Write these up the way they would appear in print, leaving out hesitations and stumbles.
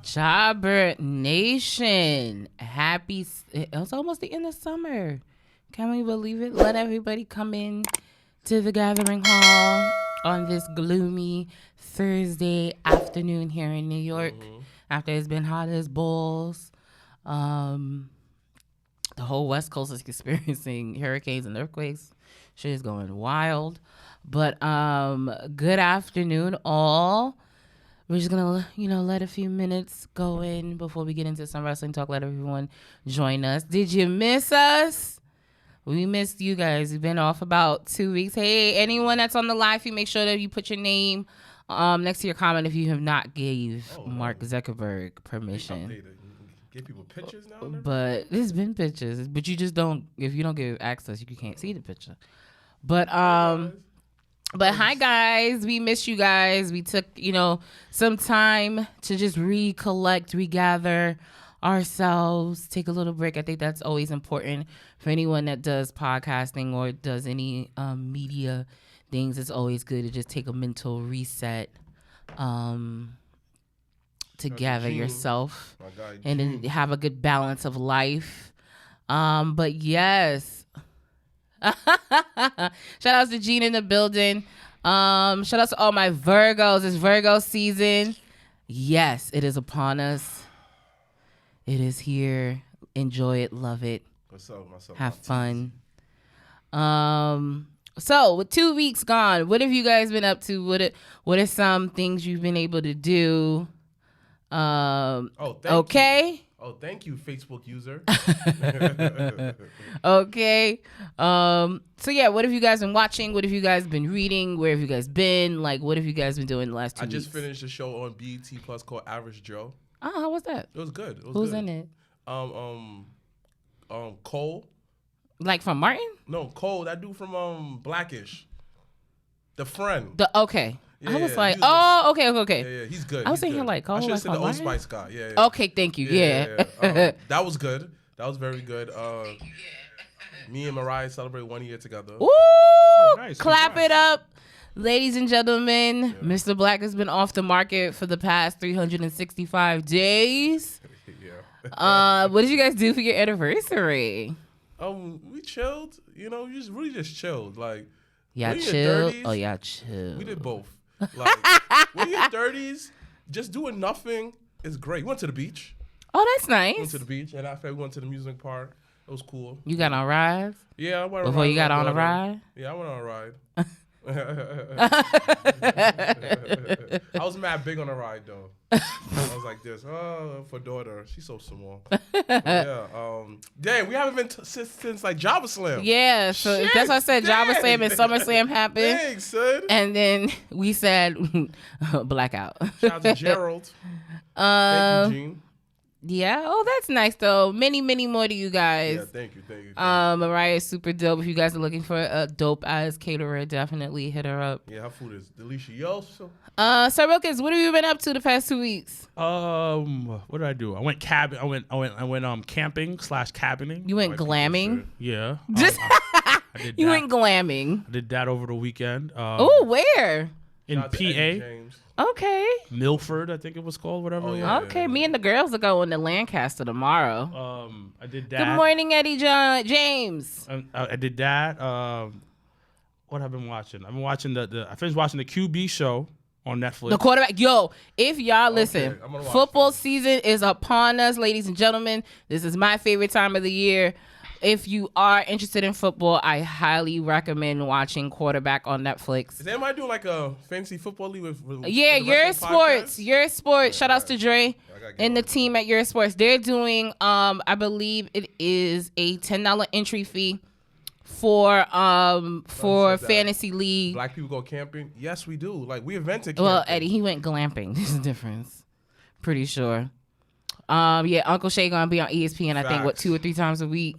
Jobber Nation. It's almost the end of summer. Can we believe it? Let everybody come in to the gathering hall on this gloomy Thursday afternoon here in New York. After it's been hot as balls. The whole West Coast is experiencing hurricanes and earthquakes. Shit is going wild. But good afternoon, all. We're just gonna, let a few minutes go in before we get into some wrestling talk. Let everyone join us. Did you miss us? We missed you guys. We've been off about 2 weeks. Hey, anyone that's on the live feed, make sure that you put your name next to your comment if you have not gave Mark Zuckerberg permission. Give people pictures now? But there's been pictures. But you just don't, if you don't give access, you can't see the picture. But hi guys, we missed you guys. We took, some time to just recollect, regather ourselves, take a little break. I think that's always important for anyone that does podcasting or does any media things. It's always good to just take a mental reset to gather yourself and then have a good balance of life. But yes. Shout outs to Gene in the building. Shout outs to all my Virgos. It's Virgo season. Yes, it is upon us. It is here. Enjoy it. Love it. What's up? Have fun. So with 2 weeks gone, what have you guys been up to? What are some things you've been able to do? Thank you. Oh, thank you, Facebook user. Okay. So yeah, what have you guys been watching? What have you guys been reading? Where have you guys been? Like, what have you guys been doing the last 2 weeks? I just finished a show on BET Plus called Average Joe. Oh, how was that? It was good. Who's in it? Cole. Like from Martin? No, Cole. That dude from Blackish. The friend. Okay. Yeah, I was like, okay. Yeah, he's good. I was thinking like, I should have said the Old Spice guy. Yeah. Okay, thank you. Yeah. That was good. That was very good. Me and Mariah celebrate 1 year together. Ooh, nice. Clap it up. Ladies and gentlemen, Mr. Black has been off the market for the past 365 days. What did you guys do for your anniversary? We chilled. Just chilled. Like, y'all chilled? Oh, y'all chilled. We did both. Like, when you're in your 30s, just doing nothing is great. We went to the beach. Oh, that's nice. Went to the beach, and after we went to the music park. It was cool. You got on rides? Yeah, I went on a ride. Before you got on a ride? Yeah, I went on a ride. I was mad big on a ride, though. I was like this, for daughter. She's so small. Dang, we haven't been since like Java Slam. Yeah, so shit, that's what I said. Java Slam and Summer Slam happened. Thanks, son. And then we said blackout. Shout out to Gerald. Thank you, Gene. Yeah. Oh, that's nice though. Many more to you guys. Yeah, thank you. Mariah is super dope. If you guys are looking for a dope ass caterer, definitely hit her up. Yeah, her food is delicioso. Sir Wilkins, what have you been up to the past 2 weeks? What did I do? I went camping /cabining. You went glamming? Yeah. Just I did you that. went glamming. I did that over the weekend. Where? In PA. Okay. Milford, I think it was called, whatever. Okay, me and the girls are going to Lancaster tomorrow. I did that. Good morning, Eddie James. I did that. What have I been watching? I've been watching I finished watching the QB show on Netflix. The quarterback. Yo, if y'all listen, football season is upon us, ladies and gentlemen. This is my favorite time of the year. If you are interested in football, I highly recommend watching Quarterback on Netflix. Is anybody doing like a fantasy football league with Your Sports. Your Sports. Shout outs to Dre and the team at Your Sports. They're doing, I believe it is a $10 entry fee for fantasy league. Black people go camping? Yes, we do. Like, we invented camping. Well, Eddie, he went glamping. There's a difference. Pretty sure. Uncle Shay gonna be on ESPN, I think, 2 or 3 times a week.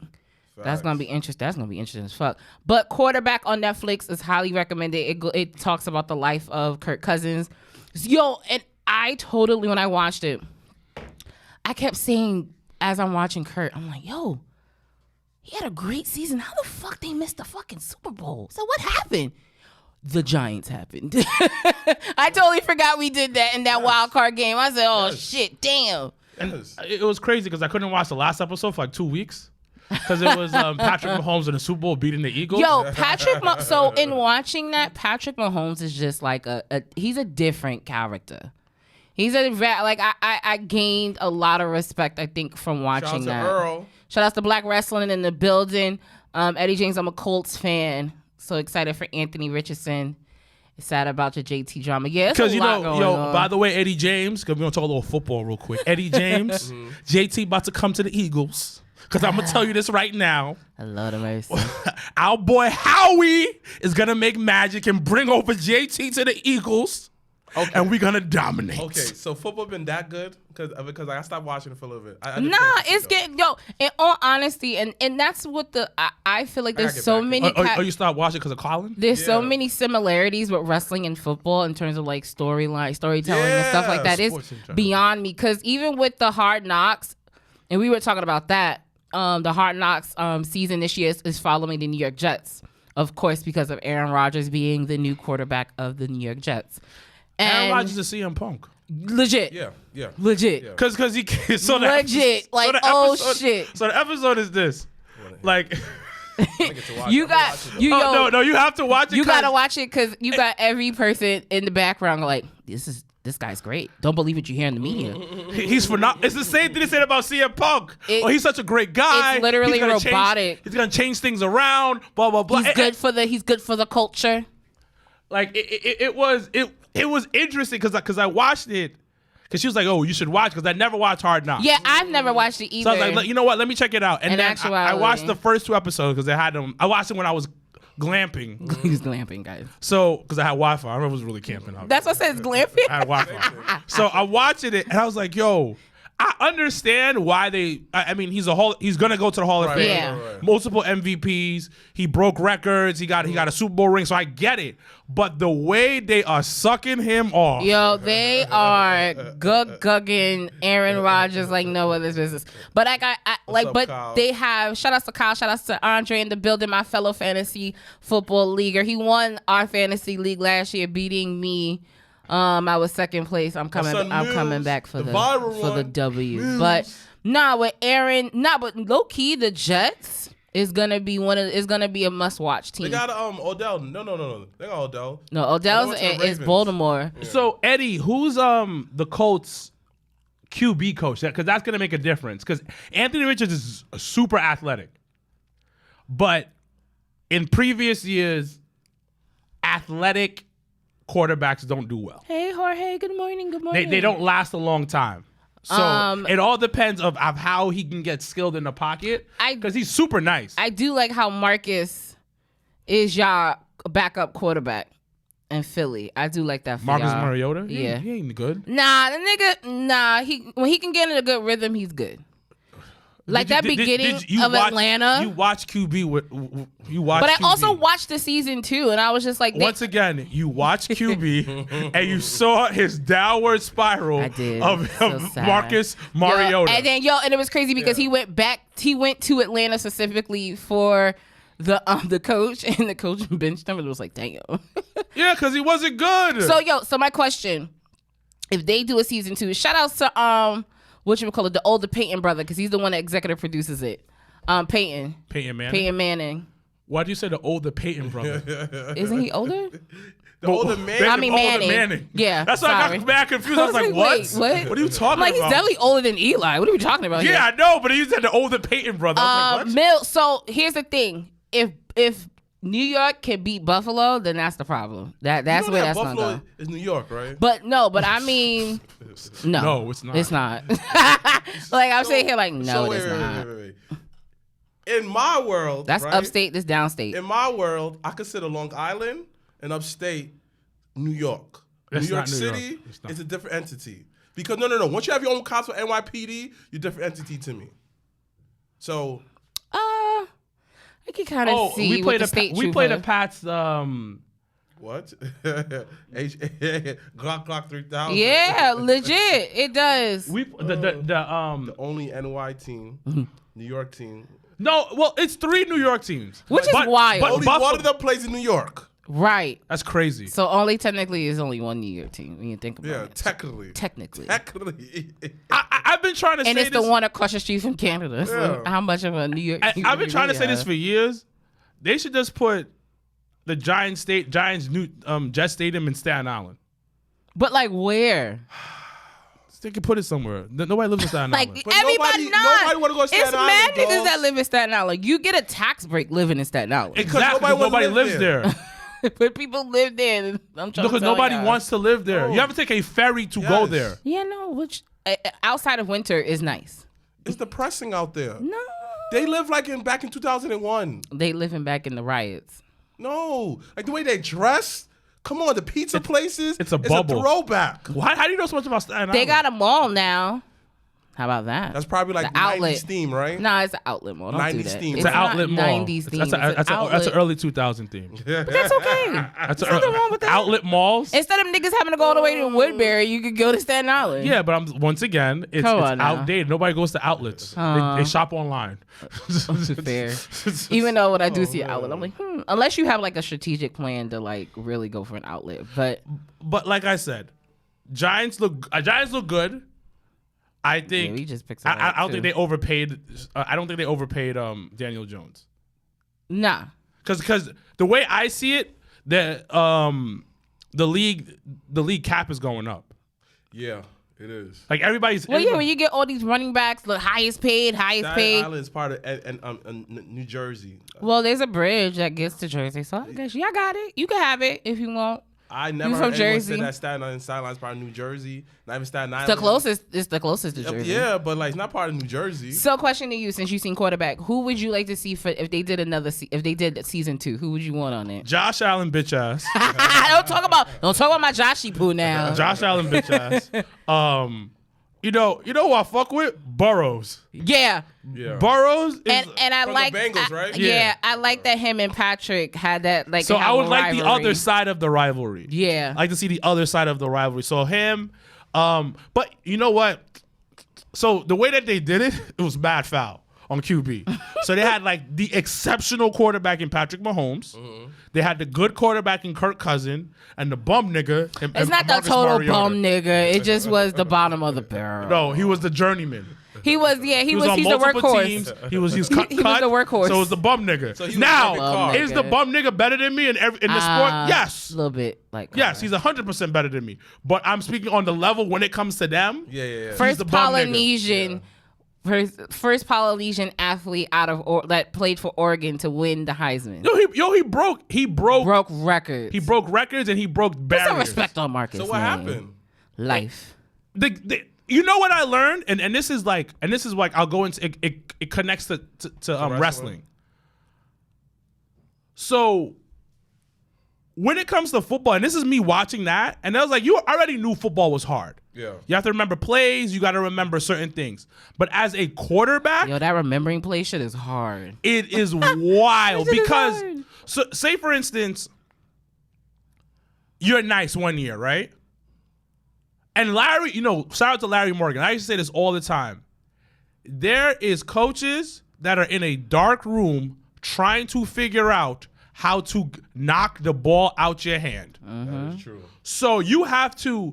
Facts. That's gonna be interesting. That's gonna be interesting as fuck. But Quarterback on Netflix is highly recommended. It talks about the life of Kirk Cousins. Yo, and I totally, when I watched it, I kept saying as I'm watching Kurt, I'm like, yo, he had a great season. How the fuck they missed the fucking Super Bowl? So what happened? the Giants happened. I totally forgot we did that in that wild card game. I said, oh, shit, damn. And it was crazy because I couldn't watch the last episode for like 2 weeks because it was Patrick Mahomes in the Super Bowl beating the Eagles. Yo, so in watching that, Patrick Mahomes is just like he's a different character. He's I gained a lot of respect, I think, from watching that. Shout out to Earl. Shout out to Black Wrestling in the building. Eddie James, I'm a Colts fan. So excited for Anthony Richardson. Sad about your JT drama. Yeah, because by the way, Eddie James, because we're going to talk a little football real quick. Eddie James, JT about to come to the Eagles. Because I'm going to tell you this right now. I love the mercy. Our boy Howie is going to make magic and bring over JT to the Eagles. Okay. And we're going to dominate. Okay, so football been that good? Because I stopped watching it for a little bit. It's getting, in all honesty, and that's what I feel like there's so many. You stopped watching because of Colin? There's so many similarities with wrestling and football in terms of like storytelling and stuff like that. It's beyond me. Because even with the Hard Knocks, and we were talking about that, the Hard Knocks season this year is following the New York Jets. Of course, because of Aaron Rodgers being the new quarterback of the New York Jets. Aaron Rodgers is CM Punk. Legit. Yeah. Legit. Because he so legit. Shit. So the episode is this. Like you have to watch it. You gotta watch it because you got every person in the background like this guy's great. Don't believe what you hear in the media. He's phenomenal. It's the same thing they said about CM Punk. He's such a great guy. It's literally robotic. He's gonna change things around. Blah blah blah. He's good for the culture. Like it was interesting because I watched it because she was like, oh, you should watch because I never watched Hard Knocks. Yeah, I've never watched it either. So I was like, you know what? Let me check it out. And then I watched the first 2 episodes because they had them. I watched it when I was glamping. He's glamping, guys. So because I had Wi-Fi, I was really camping out. That's what says glamping. I had Wi-Fi. So I watched it and I was like, yo. I understand why he's gonna go to the Hall of Fame. Yeah. Right. Multiple MVPs. He broke records. He got a Super Bowl ring. So I get it. But the way they are sucking him off. Yo, they are gugging Aaron Rodgers like no other business. But they have shout outs to Kyle, shout outs to Andre in the building, my fellow fantasy football leaguer. He won our fantasy league last year, beating me. I was second place. I'm coming back for the W. Mills. But with Aaron, but low key the Jets is gonna be a must watch team. They got Odell. No. They got Odell. No, Odell's is Baltimore. Yeah. So Eddie, who's the Colts QB coach? Because that's gonna make a difference. Because Anthony Richards is super athletic, but in previous years, athletic quarterbacks don't do well. Hey Jorge, good morning. They don't last a long time. So it all depends of how he can get skilled in the pocket because he's super nice. I do like how Marcus is y'all backup quarterback in Philly. I do like that for Marcus y'all. Mariota? Yeah. He ain't good. Nah, the nigga, when he can get in a good rhythm, he's good. Like beginning of Atlanta. You watch QB you watch But QB. I also watched the season too, and I was just like... Once again, you watch QB, and you saw his downward spiral of Marcus Mariota. And then, and it was crazy because he went to Atlanta specifically for the coach, and the coach benched him, and it was like, damn. Yeah, because he wasn't good. So my question, if they do a season 2, shout outs to... the older Peyton brother, because he's the one that executive produces it. Peyton Manning. Why'd you say the older Peyton brother? Isn't he older? The older man. I mean Manning. Yeah, that's why I got mad confused. I was like, what? Wait, what are you talking about? He's definitely older than Eli. What are we talking about? Yeah, I know, but he said the older Peyton brother. I was like, what? So here's the thing: if New York can beat Buffalo, then that's the problem. That's where that's not going. Is New York, right? But I mean, no, it's not. It's not. Like I'm saying here, like no, it's not. Wait. In my world, that's upstate. This downstate. In my world, I consider Long Island and upstate New York. New York City is a different entity because no. Once you have your own cops for NYPD, you're a different entity to me. So, I can kind of see. We played a Pats. What? Glock 3000. Yeah, legit. It does. The only NY team, New York team. No, well, it's 3 New York teams, which is wild. But only one of them plays in New York. Right. That's crazy. So only technically is only one New York team when you think about it. Technically. I've been trying to say this. And it's the one across the street from Canada. So how much of a New York team I've been trying to say this for years. They should just put the Giants new Jet Stadium in Staten Island. But like where? They could put it somewhere. Nobody lives in Staten Like Island. But everybody nobody want to go to Staten It's Island. mad niggas dogs. that live in Staten Island. You get a tax break living in Staten Island. Exactly. nobody Nobody wanna live lives there. But people live there. And I'm trying Because to tell nobody y'all. wants to live there. No. You have to take a ferry to go there. Yeah, no. Which outside of winter is nice. It's depressing out there. No. They live like back in 2001. They living back in the riots. No, like the way they dress. Come on, the pizza places. it's a bubble. It's a throwback. How do you know so much about Staten Island? They got a mall now. How about that? That's probably like The outlet. 90s theme, right? No, it's an outlet mall. Don't 90s do that. theme. It's an not outlet mall. 90s theme. That's an early 2000 theme. But that's okay. That's nothing wrong with that. Outlet malls. Instead of niggas having to go all the way to Woodbury, you could go to Staten Island. Yeah, but once again, it's Come on now. outdated. Nobody goes to outlets. They shop online. Fair. Even though when I do see an outlet, I'm like, unless you have like a strategic plan to like really go for an outlet. But like I said, Giants look good. I think we just picked I don't think they overpaid. I don't think they overpaid Daniel Jones. Nah. Because the way I see it, the league cap is going up. Yeah, it is. Like everybody's. Well, yeah, when you get all these running backs, the highest paid. Staten Island is part of New Jersey. Well, there's a bridge that gets to Jersey, so I guess y'all got it. You can have it if you want. I never You heard from anyone Jersey? say that Staten Island is part of New Jersey. Not even Staten Island. It's the closest to Jersey. Yeah, but like it's not part of New Jersey. So, question to you, since you've seen quarterback, who would you like to see for if they did if they did season 2? Who would you want on it? Josh Allen, bitch ass. don't talk about my Joshy poo now. Josh Allen, bitch ass. You know who I fuck with? Burrows. Yeah. Yeah. Burrows is, And I from like the Bengals, right? Yeah, I like that him and Patrick had that like. so have I would a like the rivalry. other side of the rivalry. Yeah. I like to see the other side of the rivalry. So him, but you know what? So the way that they did it, it was mad foul on QB. So they had like the exceptional quarterback in Patrick Mahomes. Mm-hmm. They had the good quarterback in Kirk Cousin and the bum nigga. It's not the Marcus total Mariota. bum nigga. It just was the bottom of the barrel. No, he was the journeyman. He was. Yeah, He was on he's the multiple workhorse. teams. He was cut. He was the workhorse. So it was the bum nigga. So he was now, like a car. is the bum nigga better than me in the sport? Yes. A little bit like. Yes, he's 100% better than me. But I'm speaking on the level when it comes to them. Yeah. First the bum nigga. Polynesian. First Polynesian athlete that played for Oregon to win the Heisman. He broke Records. He broke records and he broke Put barriers. some respect on Marcus. So what man. happened? Life. You know what I learned, and this is like I'll go into it connects to wrestling. So when it comes to football, and this is me watching that, and I was like, you already knew football was hard. Yeah. You have to remember plays. You got to remember certain things. But as a quarterback, Yo, that remembering play shit is hard. it is wild That shit is because, hard. so say for instance, you're nice one year, right? And Larry, shout out to Larry Morgan. I used to say this all the time. There is coaches that are in a dark room trying to figure out how to knock the ball out your hand. That is true. So you have to,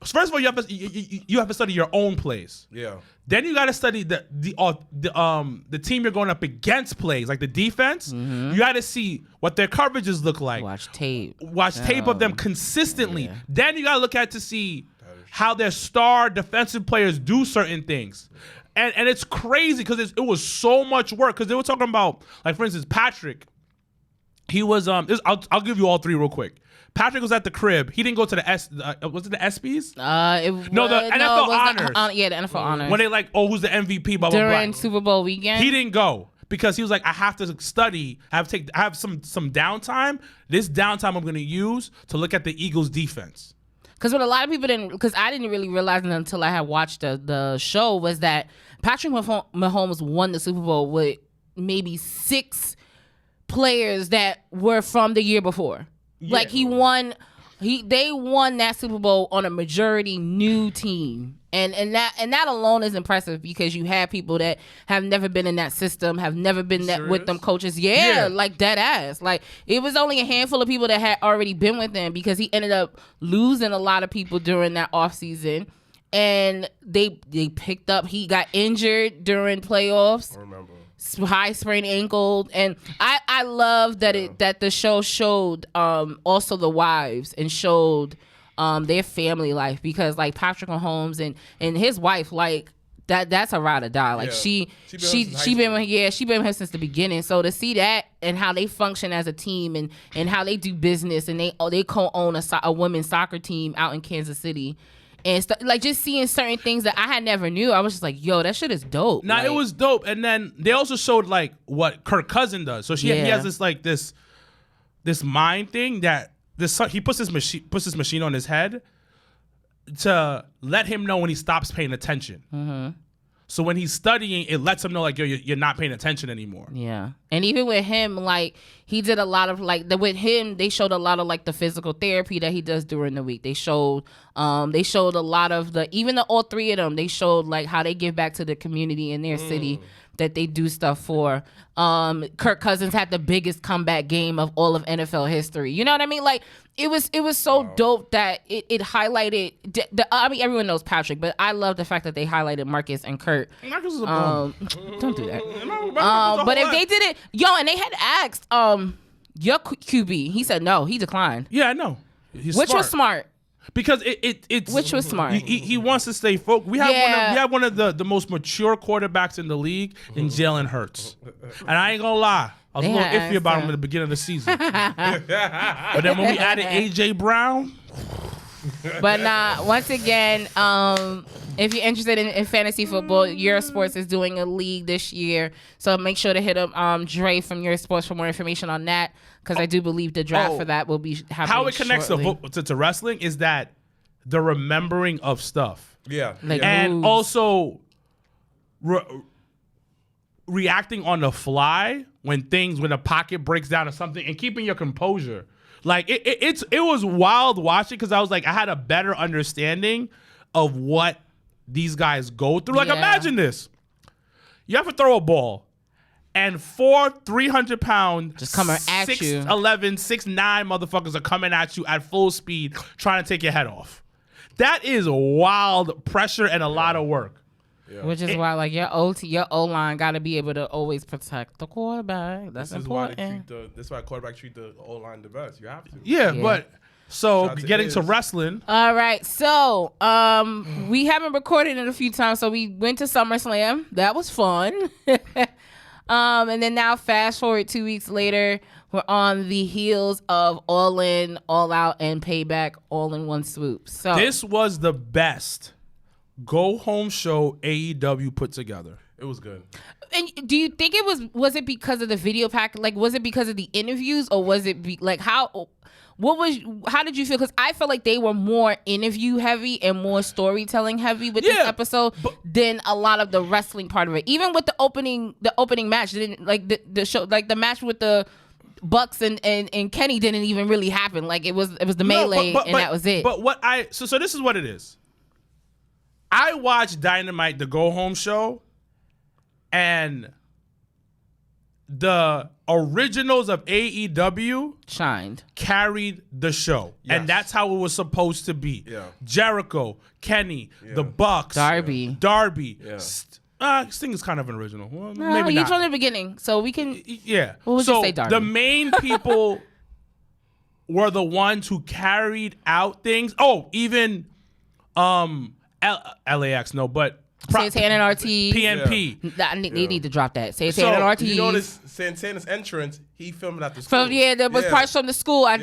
first of all, you have to study your own plays. Yeah. Then you got to study the team you're going up against plays, like the defense. You got to see what their coverages look like. Watch tape. Watch tape of them consistently. Yeah. Then you got to look at to see how their star defensive players do certain things. And it's crazy because it was so much work because they were talking about, like, for instance, Patrick. He was I'll give you all three real quick. Patrick was at the crib. He didn't go to the was it the ESPYs? The NFL Honors. The NFL honors. When they like, who's the MVP? Blah blah During blah. Super Bowl weekend. He didn't go because he was like, I have to study. I have some downtime. This downtime I'm going to use to look at the Eagles defense. Because what a lot of people didn't, because I didn't really realize it until I had watched the show, was that Patrick Mahomes won the Super Bowl with maybe 6 players that were from the year before. Yeah. Like they won that Super Bowl on a majority new team. And that alone is impressive because you have people that have never been in that system, have never been with them coaches. Yeah, like dead ass. Like it was only a handful of people that had already been with him because he ended up losing a lot of people during that offseason. And they picked up. He got injured during playoffs. I remember. High sprained ankle, and I love that that the show showed also the wives and showed their family life because like Patrick Mahomes and his wife like that's a ride or die. Like she been with him since the beginning. So to see that and how they function as a team and how they do business and they co-own a women's soccer team out in Kansas City. And like just seeing certain things that I had never knew, I was just like, "Yo, that shit is dope." Nah, it was dope. And then they also showed like what Kirk Cousin does. So he has this like this mind thing that he puts his machine on his head to let him know when he stops paying attention. Mm-hmm. So when he's studying, it lets him know like, yo, you're not paying attention anymore. Yeah. And even with him, like he did a lot of like with him, they showed a lot of like the physical therapy that he does during the week. They showed a lot of all three of them, they showed like how they give back to the community in their city that they do stuff for. Kirk Cousins had the biggest comeback game of all of NFL history. You know what I mean? Like it was so dope that it highlighted. Everyone knows Patrick, but I love the fact that they highlighted Marcus and Kurt. Marcus is a bum. Don't do that. But if they did it, and they had asked your QB, he said no, he declined. Yeah, I know. Which was smart. Because it's which was smart. He wants to stay focused. We have one of the most mature quarterbacks in the league in Jalen Hurts, and I ain't gonna lie, I was a little iffy about him at the beginning of the season. But then when we added AJ Brown. But once again, if you're interested in fantasy football, Eurosports is doing a league this year. So make sure to hit up Dre from Eurosports for more information on that. Because I do believe the draft for that will be happening. How it connects to wrestling is that the remembering of stuff. Yeah. Like and moves. Also reacting on the fly when a pocket breaks down or something and keeping your composure. Like it was wild watching because I was like, I had a better understanding of what these guys go through. Like imagine this. You have to throw a ball. And 4 300-pound, just coming at 6'11", you. 6'9" motherfuckers are coming at you at full speed, trying to take your head off. That is wild pressure and a lot of work. Yeah. Which is why, like your O-line got to be able to always protect the quarterback. That's important. That's why quarterbacks treat the O-line the best. You have to. Yeah. But so getting to wrestling. All right, so we haven't recorded it a few times, so we went to SummerSlam. That was fun. And then now fast forward 2 weeks later, we're on the heels of All In, All Out, and Payback all in one swoop. So this was the best go-home show AEW put together. It was good. And do you think it was it because of the video pack? Like, was it because of the interviews, or was it how did you feel? Because I felt like they were more interview heavy and more storytelling heavy with this episode than a lot of the wrestling part of it. Even with the opening match, didn't like the show, like the match with the Bucks and Kenny didn't even really happen. Like it was the melee and that was it. But so this is what it is. I watched Dynamite, the go home show, and the originals of AEW carried the show. Yes. And that's how it was supposed to be. Yeah. Jericho, Kenny, the Bucks, Darby. Yeah. Sting is kind of an original. Well, no, maybe not. From the beginning, so we can. Yeah. We'll just say Darby. The main people were the ones who carried out things. Oh, even LAX, no, but Santana and Ortiz. PNP. They need to drop that. Santana and Ortiz. You notice Santana's entrance, he filmed it at the school. There was parts from the school. I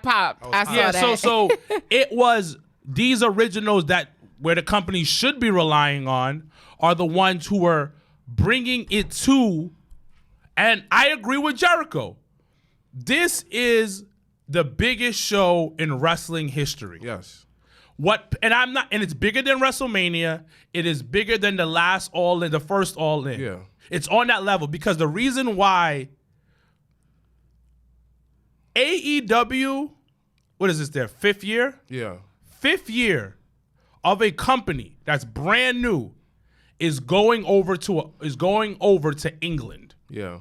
popped. I saw that. So it was these originals that where the company should be relying on are the ones who were bringing it to, and I agree with Jericho. This is the biggest show in wrestling history. Yes. And it's bigger than WrestleMania. It is bigger than the last All In, the first All In. Yeah. It's on that level because the reason why AEW, what is this, their fifth year? Yeah. Fifth year of a company that's brand new is going over to England. Yeah.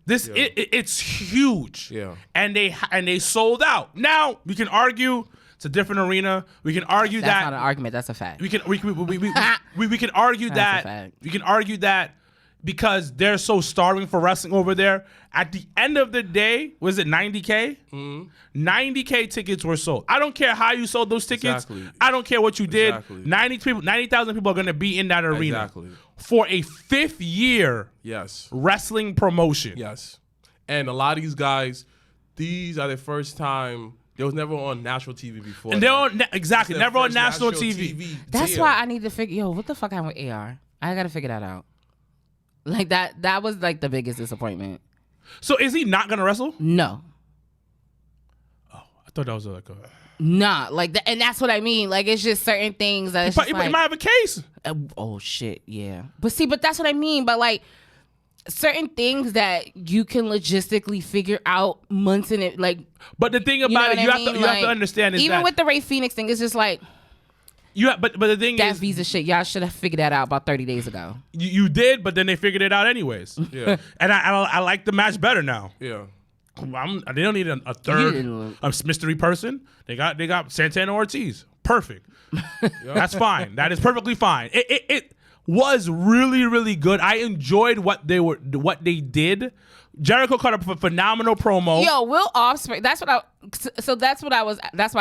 It's huge. Yeah. And they sold out. Now we can argue it's a different arena. We can argue That's that not an argument. That's a fact. we can argue That's a that fact. we can argue that because they're so starving for wrestling over there. At the end of the day, was it 90K? 90K tickets were sold. I don't care how you sold those tickets. Exactly. I don't care what you did. Exactly. 90,000 people are going to be in that arena Exactly. for a 5th year Yes. wrestling promotion. Yes. And a lot of these guys, these are their first time. They was never on national TV before. And they're on exactly It's their never on first national TV. That's deal. why I need to figure. What the fuck happened with AR? I gotta figure that out. Like that was like the biggest disappointment. So is he not going to wrestle? No. I thought that was like a... Nah, like that, and that's what I mean. Like it's just certain things that it's But just he like, might have a case. oh shit, yeah. But that's what I mean. But like certain things that you can logistically figure out months in it. Like, But the thing you know about what it, you I have to mean? you have to Like, understand is even that with the Ray Phoenix thing, it's just like but the thing that is visa shit. Y'all should have figured that out about 30 days ago. you did, but then they figured it out anyways. Yeah. And I like the match better now. Yeah. They don't need a third mystery person. They got Santana Ortiz. Perfect. That's fine. That is perfectly fine. It was really, really good. I enjoyed what they did. Jericho cut up a phenomenal promo. Yo, Will Offspring. That's why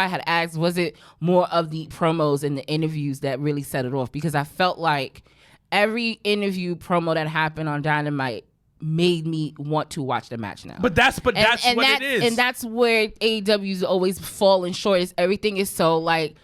I had asked. Was it more of the promos and the interviews that really set it off? Because I felt like every interview promo that happened on Dynamite made me want to watch the match now. But that's what it is. And that's where AEW's always falling short. Is everything is so like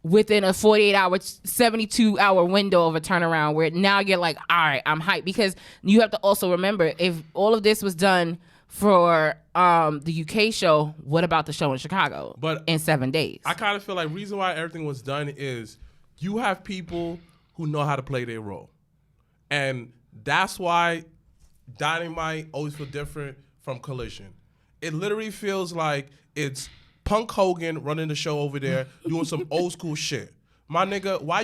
within a 48-hour, 72-hour window of a turnaround where now you're like, all right, I'm hyped. Because you have to also remember, if all of this was done for the UK show, what about the show in Chicago in 7 days? I kind of feel like reason why everything was done is you have people who know how to play their role. And that's why Dynamite always feel different from Collision. It literally feels like it's Punk Hogan running the show over there doing some old school shit. My nigga, why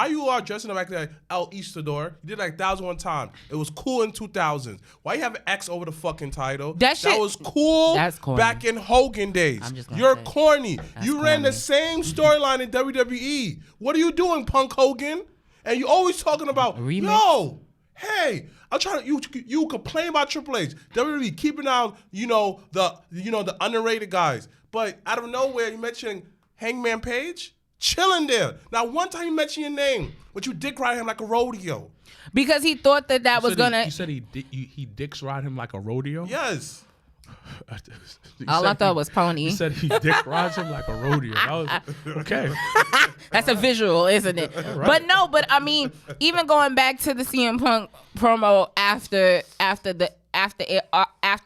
you are dressing up like that El Eastador? You did like 1,001 times. It was cool in 2000s. Why you have an X over the fucking title? That shit- was cool That's corny. back in Hogan days. I'm just gonna You're say, corny. You ran the corny. same storyline in WWE. What are you doing, Punk Hogan? And you always talking about, Remix? yo, hey, I'm trying to. You complain about Triple H, WWE keeping out, the underrated guys, but out of nowhere you mentioning Hangman Page, chilling there. Now one time you mention your name, but you dick ride him like a rodeo. Because he thought that was gonna. You said he dicks ride him like a rodeo. Yes. All I thought was pony. He said he dick rides him like a rodeo. That was, okay. That's a visual, isn't it? But I mean, even going back to the CM Punk promo after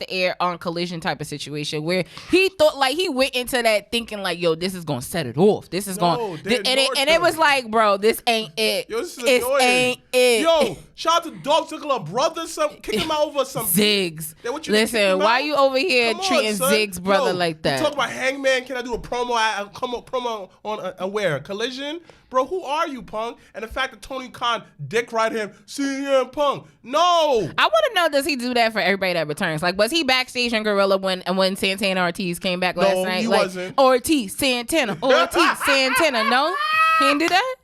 air on Collision type of situation where he thought like he went into that thinking like, yo, this is gonna set it off. This is No, they ignored and him. it was like, bro, this ain't it. Yo, this is This annoying. ain't it. Yo, shout out to Dog Ziggler brother, kick him out over some Ziggs. Yeah, what you kick Listen, him why out? you over here Come on, treating son. Ziggs brother Yo, like that? You talk about Hangman. Can I do a promo? Promo on where? Collision? Bro, who are you, Punk? And the fact that Tony Khan dick ride him, CM Punk. No. I want to know, does he do that for everybody that returns? Like, was he backstage in Gorilla when Santana Ortiz came back last night? he like, wasn't. Ortiz, Santana. No? He didn't do that?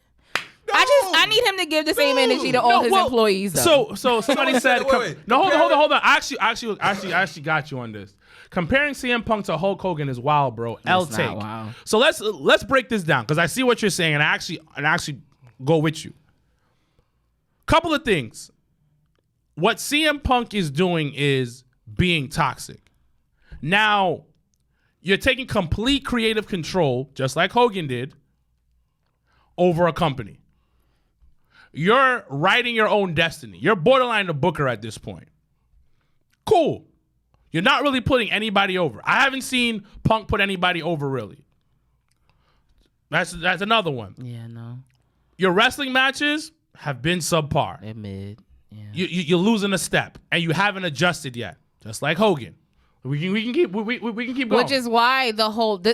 No. I need him to give the same energy to all his employees, though. So somebody said, wait. no, hold on. I actually got you on this. Comparing CM Punk to Hulk Hogan is wild, bro. L It's take. not wild. So let's break this down because I see what you're saying and I actually go with you. Couple of things. What CM Punk is doing is being toxic. Now, you're taking complete creative control, just like Hogan did, over a company. You're writing your own destiny. You're borderline the booker at this point. Cool. You're not really putting anybody over. I haven't seen Punk put anybody over, really. That's another one. Yeah, no. Your wrestling matches have been subpar. They're mid. Yeah. You're losing a step, and you haven't adjusted yet, just like Hogan. We can keep going. Which is why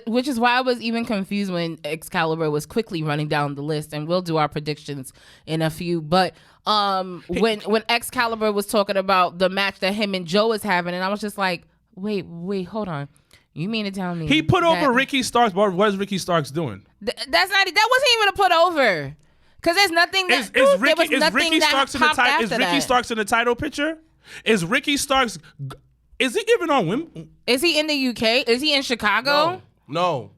which is why I was even confused when Excalibur was quickly running down the list, and we'll do our predictions in a few. But when Excalibur was talking about the match that him and Joe was having, and I was just like, wait, hold on. You mean to tell me he put over Ricky Starks? What is Ricky Starks doing? That wasn't even a put over. Because there's nothing that is Ricky Starks in the title picture? Is Ricky Starks? Is he even on women? Is he in the UK? Is he in Chicago? No.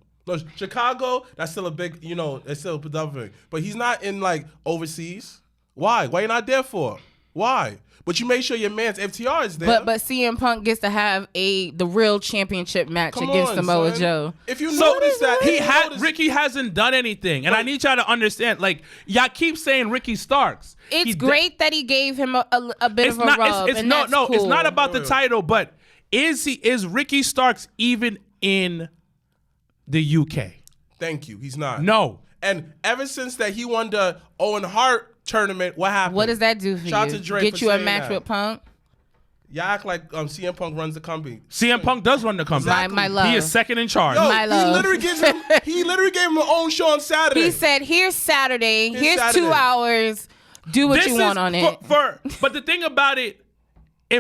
Chicago, that's still a big, it's still a predominant. But he's not in like overseas. Why? Why you not there for? Why? But you make sure your man's FTR is there. But CM Punk gets to have the real championship match against Samoa Joe. If you notice that Ricky hasn't done anything, and I need y'all to understand. Like y'all keep saying Ricky Starks. It's great that he gave him a bit of a rub. It's not about the title, but is Ricky Starks even in the UK? Thank you. He's not. No. And ever since that he won the Owen Hart tournament, what happened? What does that do for Shout you? To Drake Get you a match with Punk? Y'all act like CM Punk runs the company. CM Punk does run the company. Exactly. My love. He is second in charge. My love. He literally gave him an own show on Saturday. He said, here's Saturday. Here's 2 hours. Do what you want on it. But the thing about it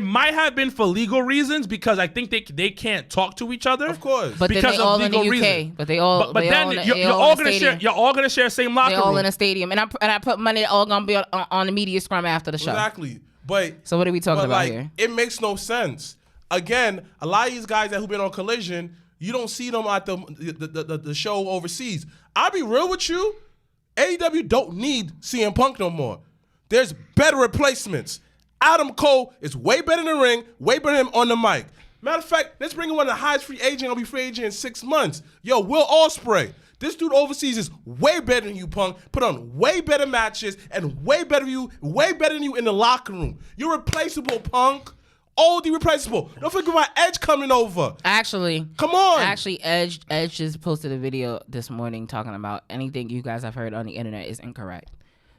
might have been for legal reasons because I think they can't talk to each other. Of course. But then they all in the UK. Reasons. But they all. But then you're all gonna share. You're all gonna share the same locker room. They're all in a stadium, and I put money. They're all gonna be on the media scrum after the show. Exactly. But so what are we talking about here? It makes no sense. Again, a lot of these guys who've been on Collision, you don't see them at the show overseas. I'll be real with you. AEW don't need CM Punk no more. There's better replacements. Adam Cole is way better in the ring, way better than him on the mic. Matter of fact, let's bring in one of the highest free agent. I'll be free agent in 6 months. Yo, Will Ospreay. This dude overseas is way better than you, Punk. Put on way better matches and way better than you in the locker room. You're replaceable, Punk. Oldie replaceable. Don't forget about Edge coming over. Actually, come on. Actually, Edge just posted a video this morning talking about anything you guys have heard on the internet is incorrect.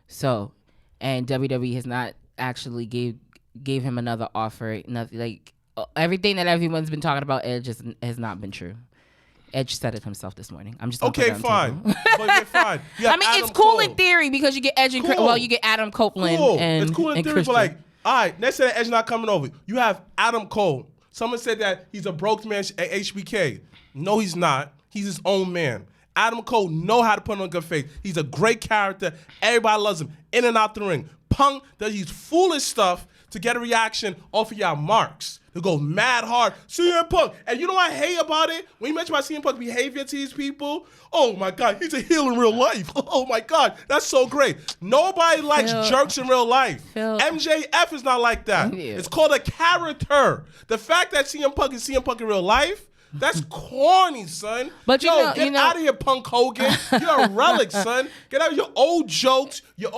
So, and WWE has not actually gave him another offer. Nothing like everything that everyone's been talking about Edge has not been true. Edge said it himself this morning. I'm just okay, fine. But fine. I mean, it's cool in theory because you get Edge and you get Adam Copeland and it's cool in theory, Christian. but like, all right, let's say that Edge not coming over. You have Adam Cole. Someone said that he's a broke man at HBK. No, he's not. He's his own man. Adam Cole know how to put on a good face. He's a great character. Everybody loves him. In and out the ring. Punk does these foolish stuff to get a reaction off of y'all marks. They go mad hard. CM Punk. And you know what I hate about it? When you mention about CM Punk's behavior to these people, oh my God, he's a heel in real life. Oh my God, that's so great. Nobody likes jerks in real life. MJF is not like that. Yeah. It's called a character. The fact that CM Punk is CM Punk in real life, that's corny, son. But get out of here, Punk Hogan. You're a relic, son. Get out of your old jokes. You're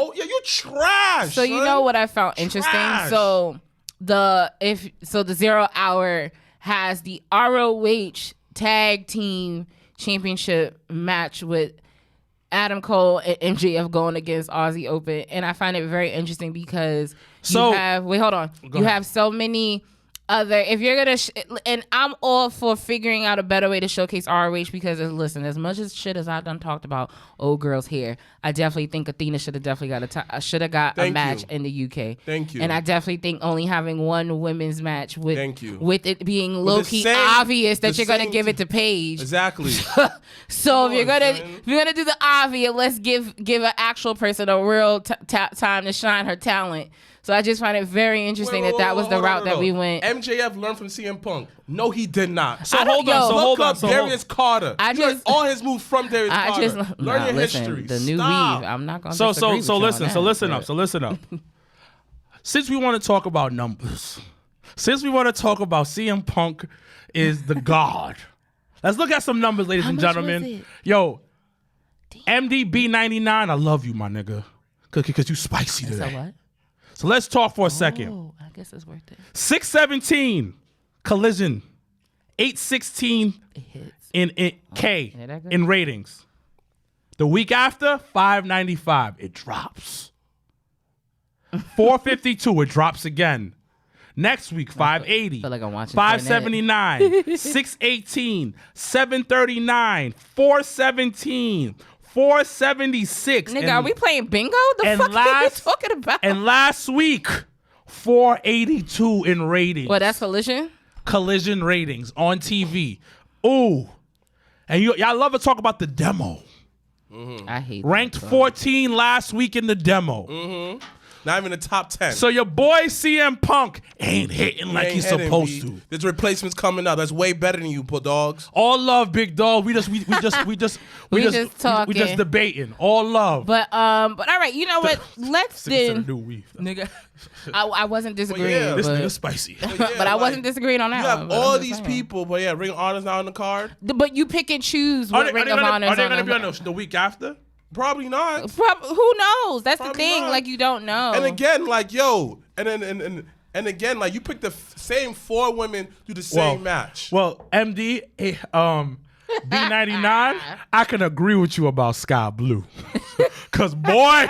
trash. So son. You know what I found interesting? So the 0 Hour has the ROH Tag Team Championship match with Adam Cole and MJF going against Aussie Open, and I find it very interesting because you have so many other, if you're gonna and I'm all for figuring out a better way to showcase ROH because listen, as much as shit as I done talked about old girls here, I definitely think Athena should have got a match in the UK. Thank you. And I definitely think only having one women's match with it being low key obvious that you're gonna give it to Paige. Exactly. So if you're gonna do the obvious, let's give an actual person a real time to shine her talent. So I just find it very interesting that was the route that we went. MJF learned from CM Punk. No, he did not. So hold on. Darius Carter. Learned all his moves from Darius Carter. Learn your history. The new weave. I'm not going to disagree with you on that. So listen up. Since we want to talk about numbers, since we want to talk about CM Punk is the god, let's look at some numbers, ladies and gentlemen. Yo, MDB 99, I love you, my nigga, because you spicy today. What? So let's talk for a second. Oh, I guess it's worth it. 617 Collision, 816 in ratings. The week after, 595. It drops. 452. It drops again. Next week, 580. feel like I'm watching 579, 618, 739, 417, 476. Nigga, are we playing bingo? The and fuck are you talking about? And last week, 482 in ratings. Well, that's Collision ratings on TV. Ooh. And y'all love to talk about the demo. Mm-hmm. I hate Ranked that, 14 last week in the demo. Mm-hmm. Not even the top 10. So your boy CM Punk ain't hitting like he's supposed to. There's replacements coming out. That's way better than you, dogs. All love, big dog. We just debating. All love. But all right, you know what? Let's then, new weave. nigga. I wasn't disagreeing. yeah. This but, nigga spicy. but I wasn't disagreeing on that. You have one, but all I'm just these saying. people, but yeah, Ring of Honor's not on the card. But you pick and choose what Ring of Honor Are is they on. going to be on the week after? Probably not. Who knows? That's Probably the thing. not. Like you don't know. And again, like and again, like you pick the same 4 women do the same match. Well, MD, B99, I can agree with you about Sky Blue. Because, boy,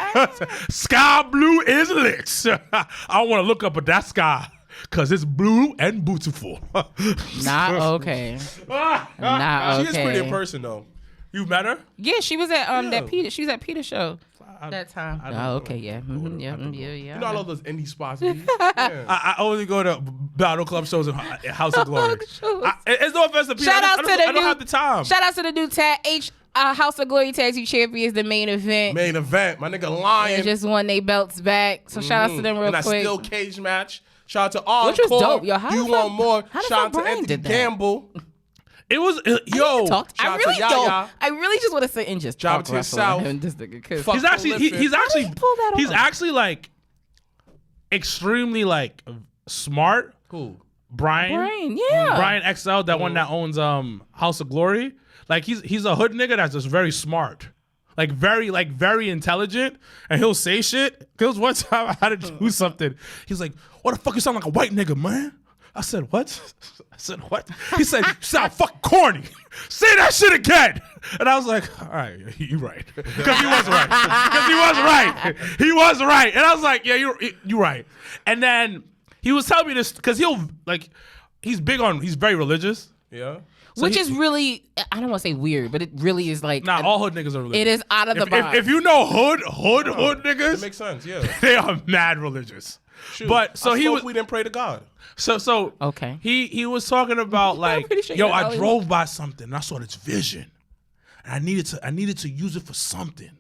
Sky Blue is lit. I want to look up at that sky because it's blue and beautiful. Not okay. Not okay. She is pretty in person, though. You met her? Yeah, she was at that Peter. She was at Peter's show that time. know. Okay, yeah. Mhm, yeah. You know, I love those indie spots. Yeah. I only go to Battle Club shows in House of Glory. It's no offense to Peter. Shout out to the I don't new- have the time. Shout out to the new House of Glory Tag Team Champions, the main event. Main event. My nigga They Lion. just won their belts back. So shout out to them real and quick. And steel cage match. Shout out to Encore. Which was dope. Yo, how you the want fuck- more? how the Shout out fuck to Brian Anthony did that? Gamble. It was, I Shout out to Yaya. really just want to sit and just Drop talk it to wrestling yourself. with him, this nigga, 'cause- Fuck. he's actually he's How actually did he pull that he's off? actually like extremely like smart. Cool. Brian, yeah. Brian XL, that one that owns House of Glory. Like he's a hood nigga that's just very smart. Like very intelligent, and he'll say shit. There was one time I had to do something. He's like, "What the fuck you sound like a white nigga, man?" I said, "What?" I said, "What?" He said, "You sound fucking corny. Say that shit again." And I was like, "All right, you right," because he was right. He was right. And I was like, "Yeah, you're right." And then he was telling me this because he's very religious. Yeah. Which is really, I don't want to say weird, but it really is like. Nah, all hood niggas are religious. It is out of the box. If you know hood niggas, It makes sense. Yeah. they are mad religious. Shoot. But so I he spoke, was we didn't pray to God. so Okay. He was talking about like, pretty sure yo, you're I Hollywood. drove by something and I saw this vision, and I needed to use it for something,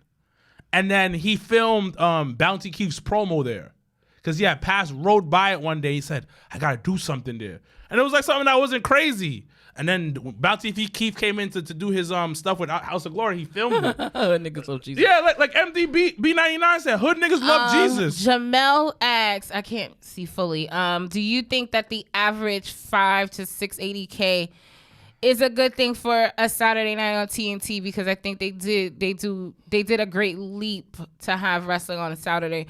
and then he filmed Bounty Keith's promo there, because he had rode by it one day. He said, I gotta do something there, and it was like something that wasn't crazy. And then Bounty Keith came in to do his stuff with House of Glory. He filmed it. Niggas love Jesus. Yeah, like MDB B99 said, hood niggas love Jesus. Jamel asks, I can't see fully. Do you think that the average 5 to 680K is a good thing for a Saturday night on TNT? Because I think they did a great leap to have wrestling on a Saturday.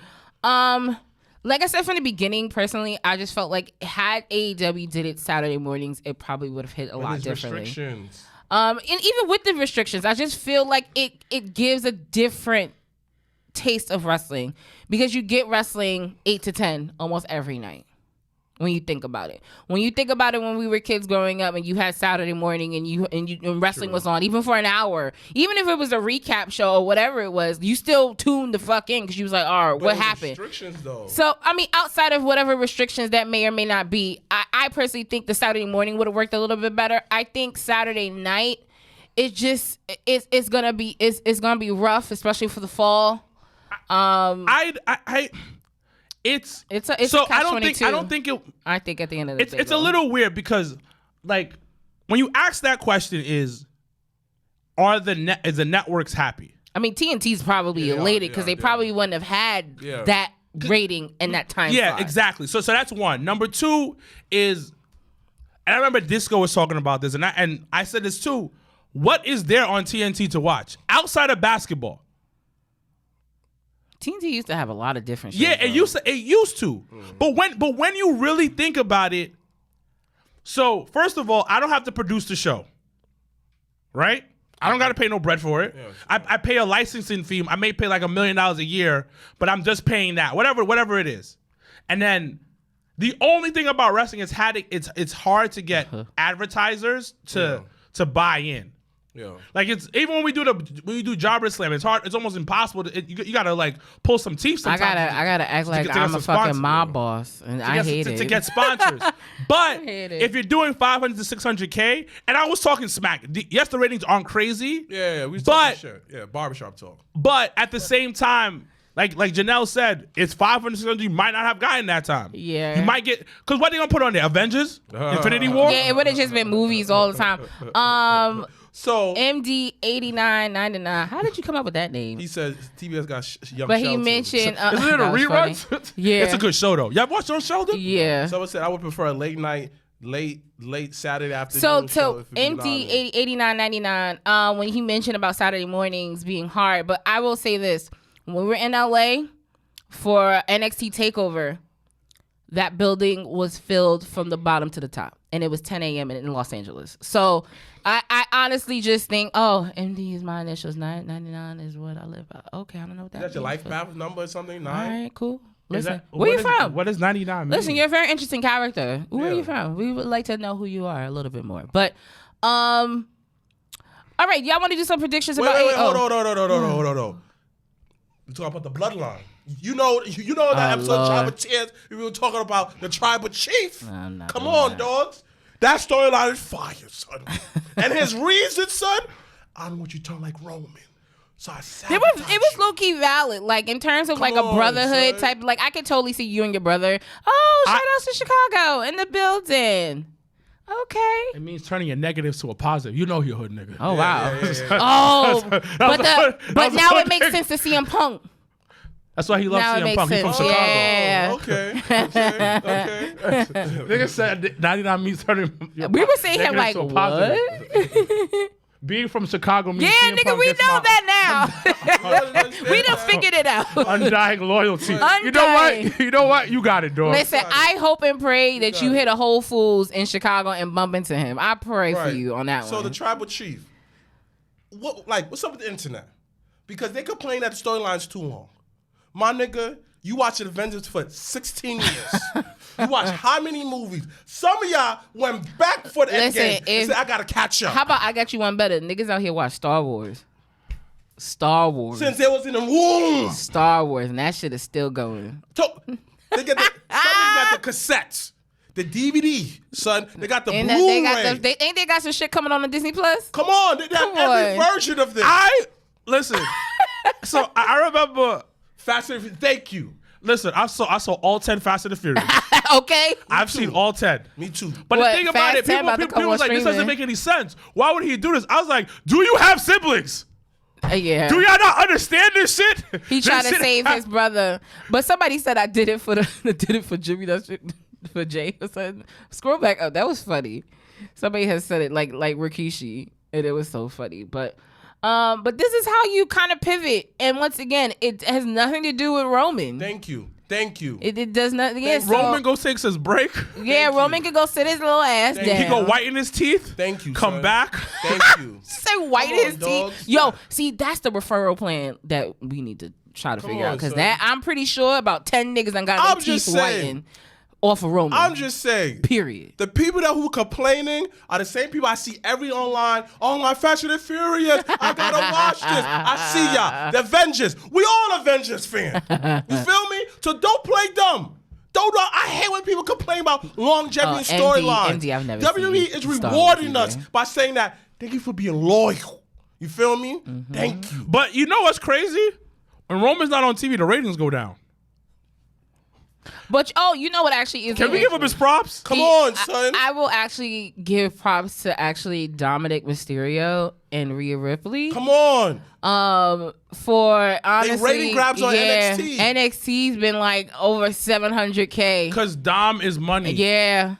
Like I said from the beginning, personally, I just felt like had AEW did it Saturday mornings, it probably would have hit a lot differently. Restrictions. And even with the restrictions, I just feel like it gives a different taste of wrestling, because you get wrestling 8 to 10 almost every night. When you think about it, when we were kids growing up, and you had Saturday morning, and wrestling was on even for an hour, even if it was a recap show or whatever it was, you still tuned the fuck in because you was like, all right, what happened? Restrictions though. So I mean, outside of whatever restrictions that may or may not be, I personally think the Saturday morning would have worked a little bit better. I think Saturday night, it's gonna be rough, especially for the fall. It's a so catch-22. I don't think it. I think at the end of the day, It's a little weird because, like, when you ask that question, is the networks happy? I mean, TNT's probably elated because they probably wouldn't have had that rating and that time. Yeah, slot. exactly. So that's one. Number two is, and I remember Disco was talking about this, and I said this too. What is there on TNT to watch outside of basketball? TNT used to have a lot of different shows. Yeah, it used to. But when you really think about it, so first of all, I don't have to produce the show, right? I don't got to pay no bread for it. Yeah, sure. I pay a licensing fee. I may pay like $1 million a year, but I'm just paying that, whatever it is. And then The only thing about wrestling is it's hard to get advertisers to buy in. Yeah. Like it's even when we do Jobber Slam, it's hard. It's almost impossible. You gotta like pull some teeth. I Sometimes gotta act like I'm a fucking mob boss, and I hate it to get sponsors. But hate it. if you're doing 500 to 600K, and I was talking smack. Yes, the ratings aren't crazy. Yeah, we talking shit. Yeah, barbershop talk. But at the same time, like Janelle said, it's 500 to 600. You might not have gotten that time. Yeah. You might get because what they gonna put on there? Avengers, Infinity War. Yeah, it would have just been movies all the time. So MD 8999. How did you come up with that name? he said TBS got young. But he Sheldon. mentioned. Isn't it a that was funny. rerun? Yeah. It's a good show though. Y'all watched those Sheldon? Yeah. Someone said I would prefer a late night, late Saturday afternoon. So show to if it be MD honest. 8999, when he mentioned about Saturday mornings being hard, but I will say this: when we were in LA for NXT Takeover, that building was filled from the bottom to the top, and it was 10 a.m. in Los Angeles. So I honestly just think, MD is my initials, 999 is what I live by. Okay, I don't know what that That's your means, life but- path number or something? 9? All right, cool. Listen, where what you is- from? What does 99 mean? Listen, you're a very interesting character. Where are Yeah. you from? We would like to know who you are a little bit more. But, all right, y'all want to do some predictions about? Wait, hold on. We talking about the bloodline. You know that episode of Lord. Tribe of Tears. We were talking about the tribal chief. I'm not Come doing on, that. dogs. That storyline is fire, son. And his reason, son, I don't want you to turn like Roman. So I It was low key valid, like in terms of like a on, brotherhood son. type. Like I could totally see you and your brother. Oh, shout out to Chicago in the building. Okay. It means turning your negatives to a positive. You know you're a hood nigga. Oh wow. Yeah. Oh, That but was a now hood it makes nigga. sense to CM Punk. That's why he loves Now it CM makes Punk. He's from sense. Chicago. Yeah. Okay. Nigga said 99 means turning. your We were saying him negatives like to a positive. what? Being from Chicago means Yeah, CM nigga, Punk we gets know my that now. We done figured it out. undying loyalty. Undying. You know what? You know what? You got it, dog. Listen, I hope and pray that you got it. hit a Whole Foods in Chicago and bump into him. I pray for Right. you on that So one. the tribal chief, what's up with the internet? Because they complain that the storyline's too long. My nigga, you watch the Avengers for 16 years. You watch how many movies? Some of y'all went back for the Listen, Endgame and said, I gotta catch up. How about I got you one better? Niggas out here watch Star Wars. Star Wars. Since they was in the womb. Star Wars, and that shit is still going. They got the cassettes, the DVD, son. They got the And Blu-ray. they got some shit coming on the Disney Plus? Come on, they have every on. version of this. Listen. So I remember. Fast and Furious, thank you. Listen, I saw all 10 Fast and the Furious. Okay. I've seen all 10. Me too. But What, the thing about Fast it, 10 people about to come was on like, this doesn't streaming. make any sense. Why would he do this? I was like, do you have siblings? Yeah. Do y'all not understand this shit? He This tried to shit save his brother, but somebody said I did it for Jimmy. That's for Jay or something. Scroll back up. That was funny. Somebody has said it like Rikishi, and it was so funny. But this is how you kind of pivot. And once again, it has nothing to do with Roman. Thank you. It does nothing. Yeah, so, Roman go takes his break. yeah, Roman can go sit his little ass down. He go whiten his teeth. Thank you, Come son. back. Thank you. Say white Come on, his dog. teeth. Yo, see, that's the referral plan that we need to try to figure on, out. Because son. that I'm pretty sure about 10 niggas done got their I'm teeth just saying. whitened off of Roman. I'm just saying. Period. The people that who complaining are the same people I see every online Fast and Furious. I gotta watch this. I see y'all. The Avengers. We all Avengers fan. You feel me? So don't play dumb. I hate when people complain about longevity and storylines. MD, I've never WWE seen is Star rewarding Wars us either. by saying that thank you for being loyal. You feel me? Mm-hmm. Thank you. But you know what's crazy? When Roman's not on TV, the ratings go down. But you know what actually is? Can we give him his props? Come on, son. I will actually give props to actually Dominic Mysterio and Rhea Ripley. Come on. For honestly, rating grabs on NXT. NXT's been like over 700K. Because Dom is money. Yeah.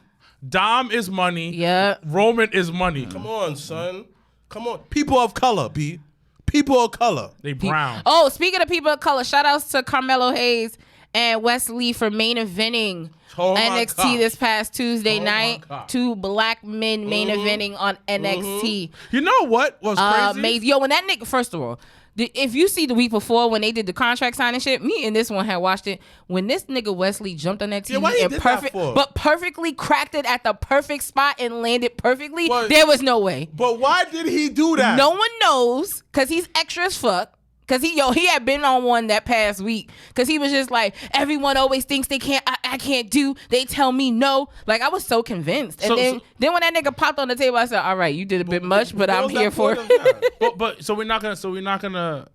Dom is money. Yeah. Roman is money. Come on, son. Come on. People of color, B. People of color. They brown. Oh, speaking of people of color, shout outs to Carmelo Hayes and Wesley for main eventing Oh my NXT gosh. this past Tuesday Oh my night. God. 2 black men main eventing on NXT. You know what was crazy? Amazing. Yo, when that nigga, first of all, if you see the week before when they did the contract signing shit, me and this one had watched it. When this nigga Wesley jumped on that TV why he and did that for? but perfectly cracked it at the perfect spot and landed perfectly, But- there was no way. But why did he do that? No one knows because he's extra as fuck. Cause he had been on one that past week. Cause he was just like, everyone always thinks they can't. I can't do. They tell me no. Like I was so convinced. And then when that nigga popped on the table, I said, all right, you did a bit much, but I'm here for it. but so we're not gonna.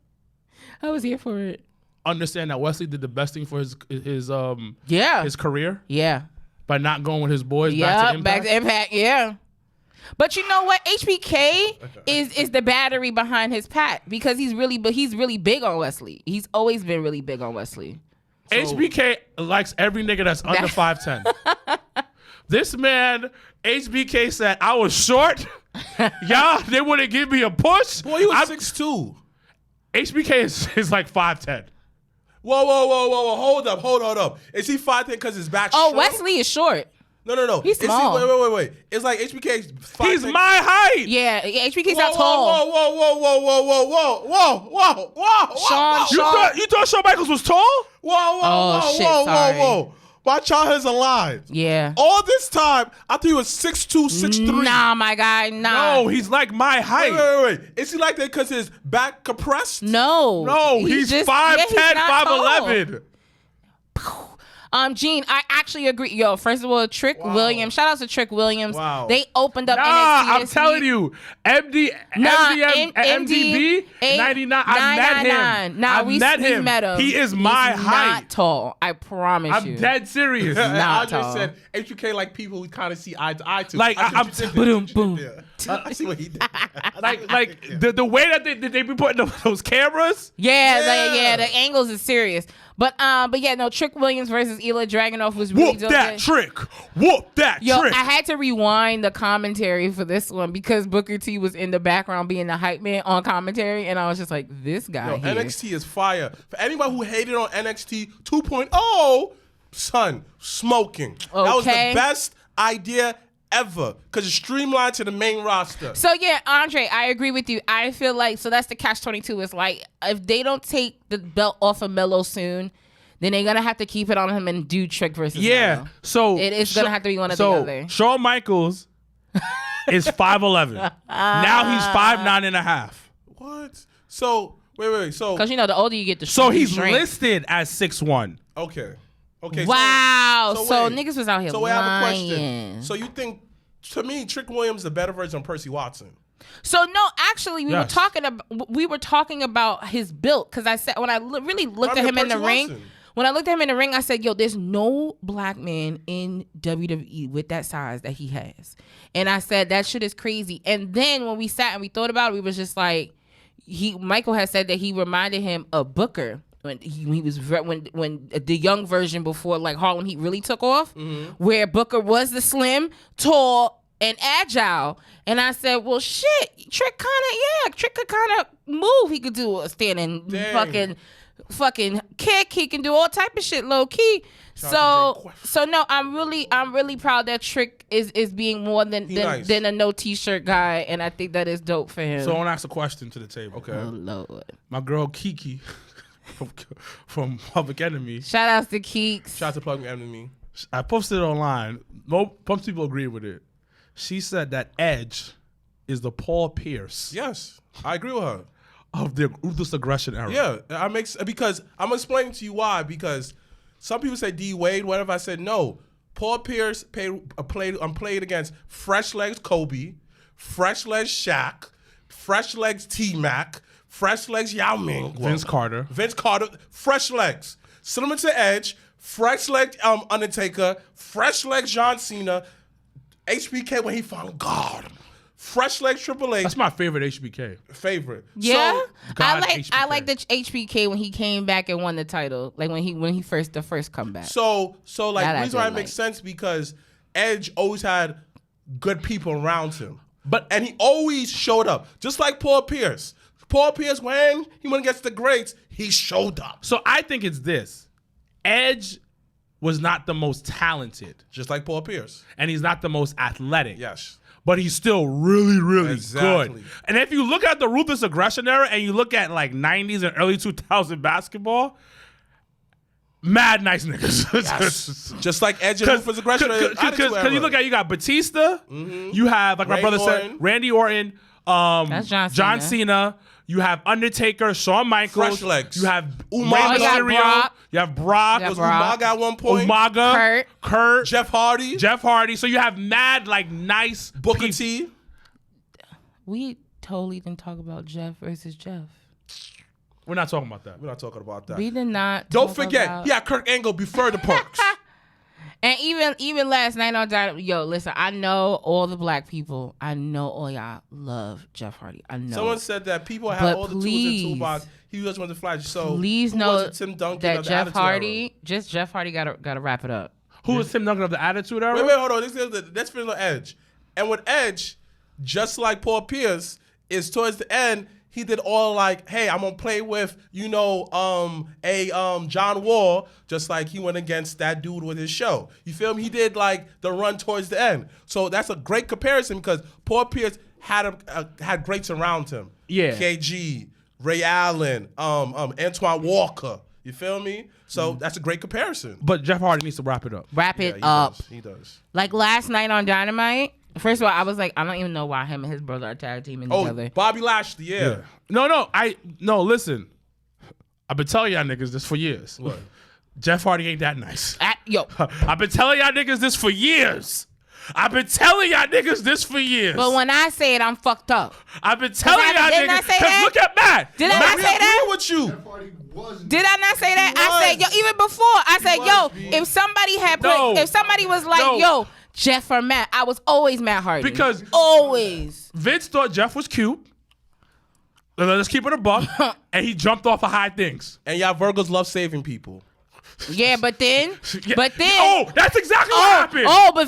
I was here for it. Understand that Wesley did the best thing for his career. Yeah. By not going with his boys Yeah. back to Impact. Yeah. But you know what? HBK is the battery behind his pack because he's really big on Wesley. He's always been really big on Wesley. HBK likes every nigga that's under 5'10". This man, HBK said, I was short. Y'all, they wouldn't give me a push. Boy, he was 6'2". HBK is like 5'10". Whoa. Hold up. Is he 5'10" because his back Oh, short? Wesley is short. No. He's small. Wait. It's like HBK's 5'10". He's my height. Yeah, HBK's not tall. Whoa. You thought Shawn Michaels was tall? Whoa. My childhood's a lie. Yeah. All this time, I thought he was 6'2", 6'3". Nah, my guy, nah. No, he's like my height. Wait. Is he like that because his back compressed? No, he's just 5'10", he's not 5'11". Gene, I actually agree. Yo, first of all, Trick Williams. Shout out to Trick Williams. Wow. They opened up NXT I'm this telling week. you, MDB 99. I met him. He is my height. Not tall. I promise you. I'm dead serious. Not Andre tall. said HBK like people we kind of see eye to eye to. Like, I see what he did. The way that they be putting those cameras. Yeah, the angles is serious. But yeah, no, Trick Williams versus Ilya Dragunov was really Whoop that trick. Yo, I had to rewind the commentary for this one because Booker T was in the background being the hype man on commentary, and I was just like, this guy here. NXT is fire. For anybody who hated on NXT 2.0, son, smoking. Okay. That was the best idea ever because it's streamlined to the main roster. So yeah, Andre, I agree with you. I feel like that's the catch-22. It's like if they don't take the belt off of Melo soon, then they're gonna have to keep it on him and do Trick versus Melo. So it is gonna have to be one or the other. Shawn Michaels is 5'11". Now he's 5'9.5". What? So wait. So because the older you get, the he's shrink. listed as 6'1". Okay. Wow. So wait. niggas was out here So lying. I have a question. So you think, to me, Trick Williams is the better version of Percy Watson? So no, actually, we were talking about his build because I said when I really looked at him in the ring. When I looked at him in the ring, I said, yo, there's no black man in WWE with that size that he has. And I said, that shit is crazy. And then when we sat and we thought about it, we was just like, Michael had said that he reminded him of Booker when he was when the young version before like Harlem Heat really took off, where Booker was the slim, tall, and agile. And I said, well, shit, Trick could kind of move. He could do a standing fucking kick. He can do all type of shit low key. So no, I'm really proud that Trick is being more than a no t-shirt guy, and I think that is dope for him. So I want to ask a question to the table. Okay. Oh Lord. My girl Kiki from Public Enemy. Shout outs to Keeks. Shout out to Plug Enemy. I posted it online. Most people agree with it. She said that Edge is the Paul Pierce. Yes, I agree with her. Of the ruthless aggression era. Yeah, because I'm explaining to you why. Because some people say D Wade, whatever. I said no. Paul Pierce played against fresh legs Kobe, fresh legs Shaq, fresh legs T Mac, fresh legs Yao Ming, Vince Carter, fresh legs. Similar to Edge, fresh legs Undertaker, fresh legs John Cena, HBK when he found God. Fresh legs Triple H. That's my favorite HBK. Favorite. Yeah, So, I like the HBK when he came back and won the title, like when he first comeback. So like That the I reason why it did makes like. sense because Edge always had good people around him, and he always showed up, just like Paul Pierce. Paul Pierce, when he went against the greats, he showed up, So I think it's this: Edge was not the most talented, just like Paul Pierce. and he's not the most athletic. Yes. but he's still really, really Exactly. good. And if you look at the Ruthless Aggression era and you look at like 90s and early 2000 basketball, mad nice niggas. Just like Edge and Ruthless Aggression. Because you look at, you got Batista, you have, like my brother said, Randy Orton, That's John Cena. You have Undertaker, Shawn Michaels. Fresh legs. You have Umaga. Rey Mysterio. Brock. You have Brock. You have Was Brock. Umaga at one point? Umaga. Kurt. Jeff Hardy. Jeff Hardy. So you have mad, like, nice Booker T. We totally didn't talk about Jeff versus Jeff. We're not talking about that. We're not talking about that. We did not. Don't talk forget, about- he had Kurt Angle before the Perks. And even last night on Dynamite, yo, listen, I know all the black people. I know all y'all love Jeff Hardy. I know. Someone said that people have But all the tools in the toolbox. He just wants to flash. So please who know was it, Tim Duncan that of the Jeff Attitude Hardy, just Jeff Hardy, gotta wrap it up. Who was Tim Duncan of the Attitude Era? Wait, hold on. Let's finish on Edge. And with Edge, just like Paul Pierce, is towards the end, he did all like, hey, I'm gonna play with, John Wall, just like he went against that dude with his show. You feel me? He did like the run towards the end. So that's a great comparison because Paul Pierce had greats around him. Yeah. KG, Ray Allen, Antoine Walker. You feel me? So that's a great comparison. But Jeff Hardy needs to wrap it up. Wrap Yeah, it he up. does. He does. Like last night on Dynamite. First of all, I was like, I don't even know why him and his brother are tag teaming together. Bobby Lashley, yeah. No, listen. I've been telling y'all niggas this for years. What? Jeff Hardy ain't that nice. Yo, I've been telling y'all niggas this for years. I've been telling y'all niggas this for years. but when I say it, I'm fucked up. I've been telling y'all Didn't I niggas. say that? Look at Matt. Did I not say that? with you. Did I not say that? I said, yo, even before, I said, yo, if somebody had put, No. if somebody was like, No. yo, Jeff or Matt, I was always Matt Hardy. Because- always. Vince thought Jeff was cute. Let's keep it a buck. And he jumped off of high things. And y'all Virgos love saving people. Yeah, but then, Oh, that's exactly what happened. but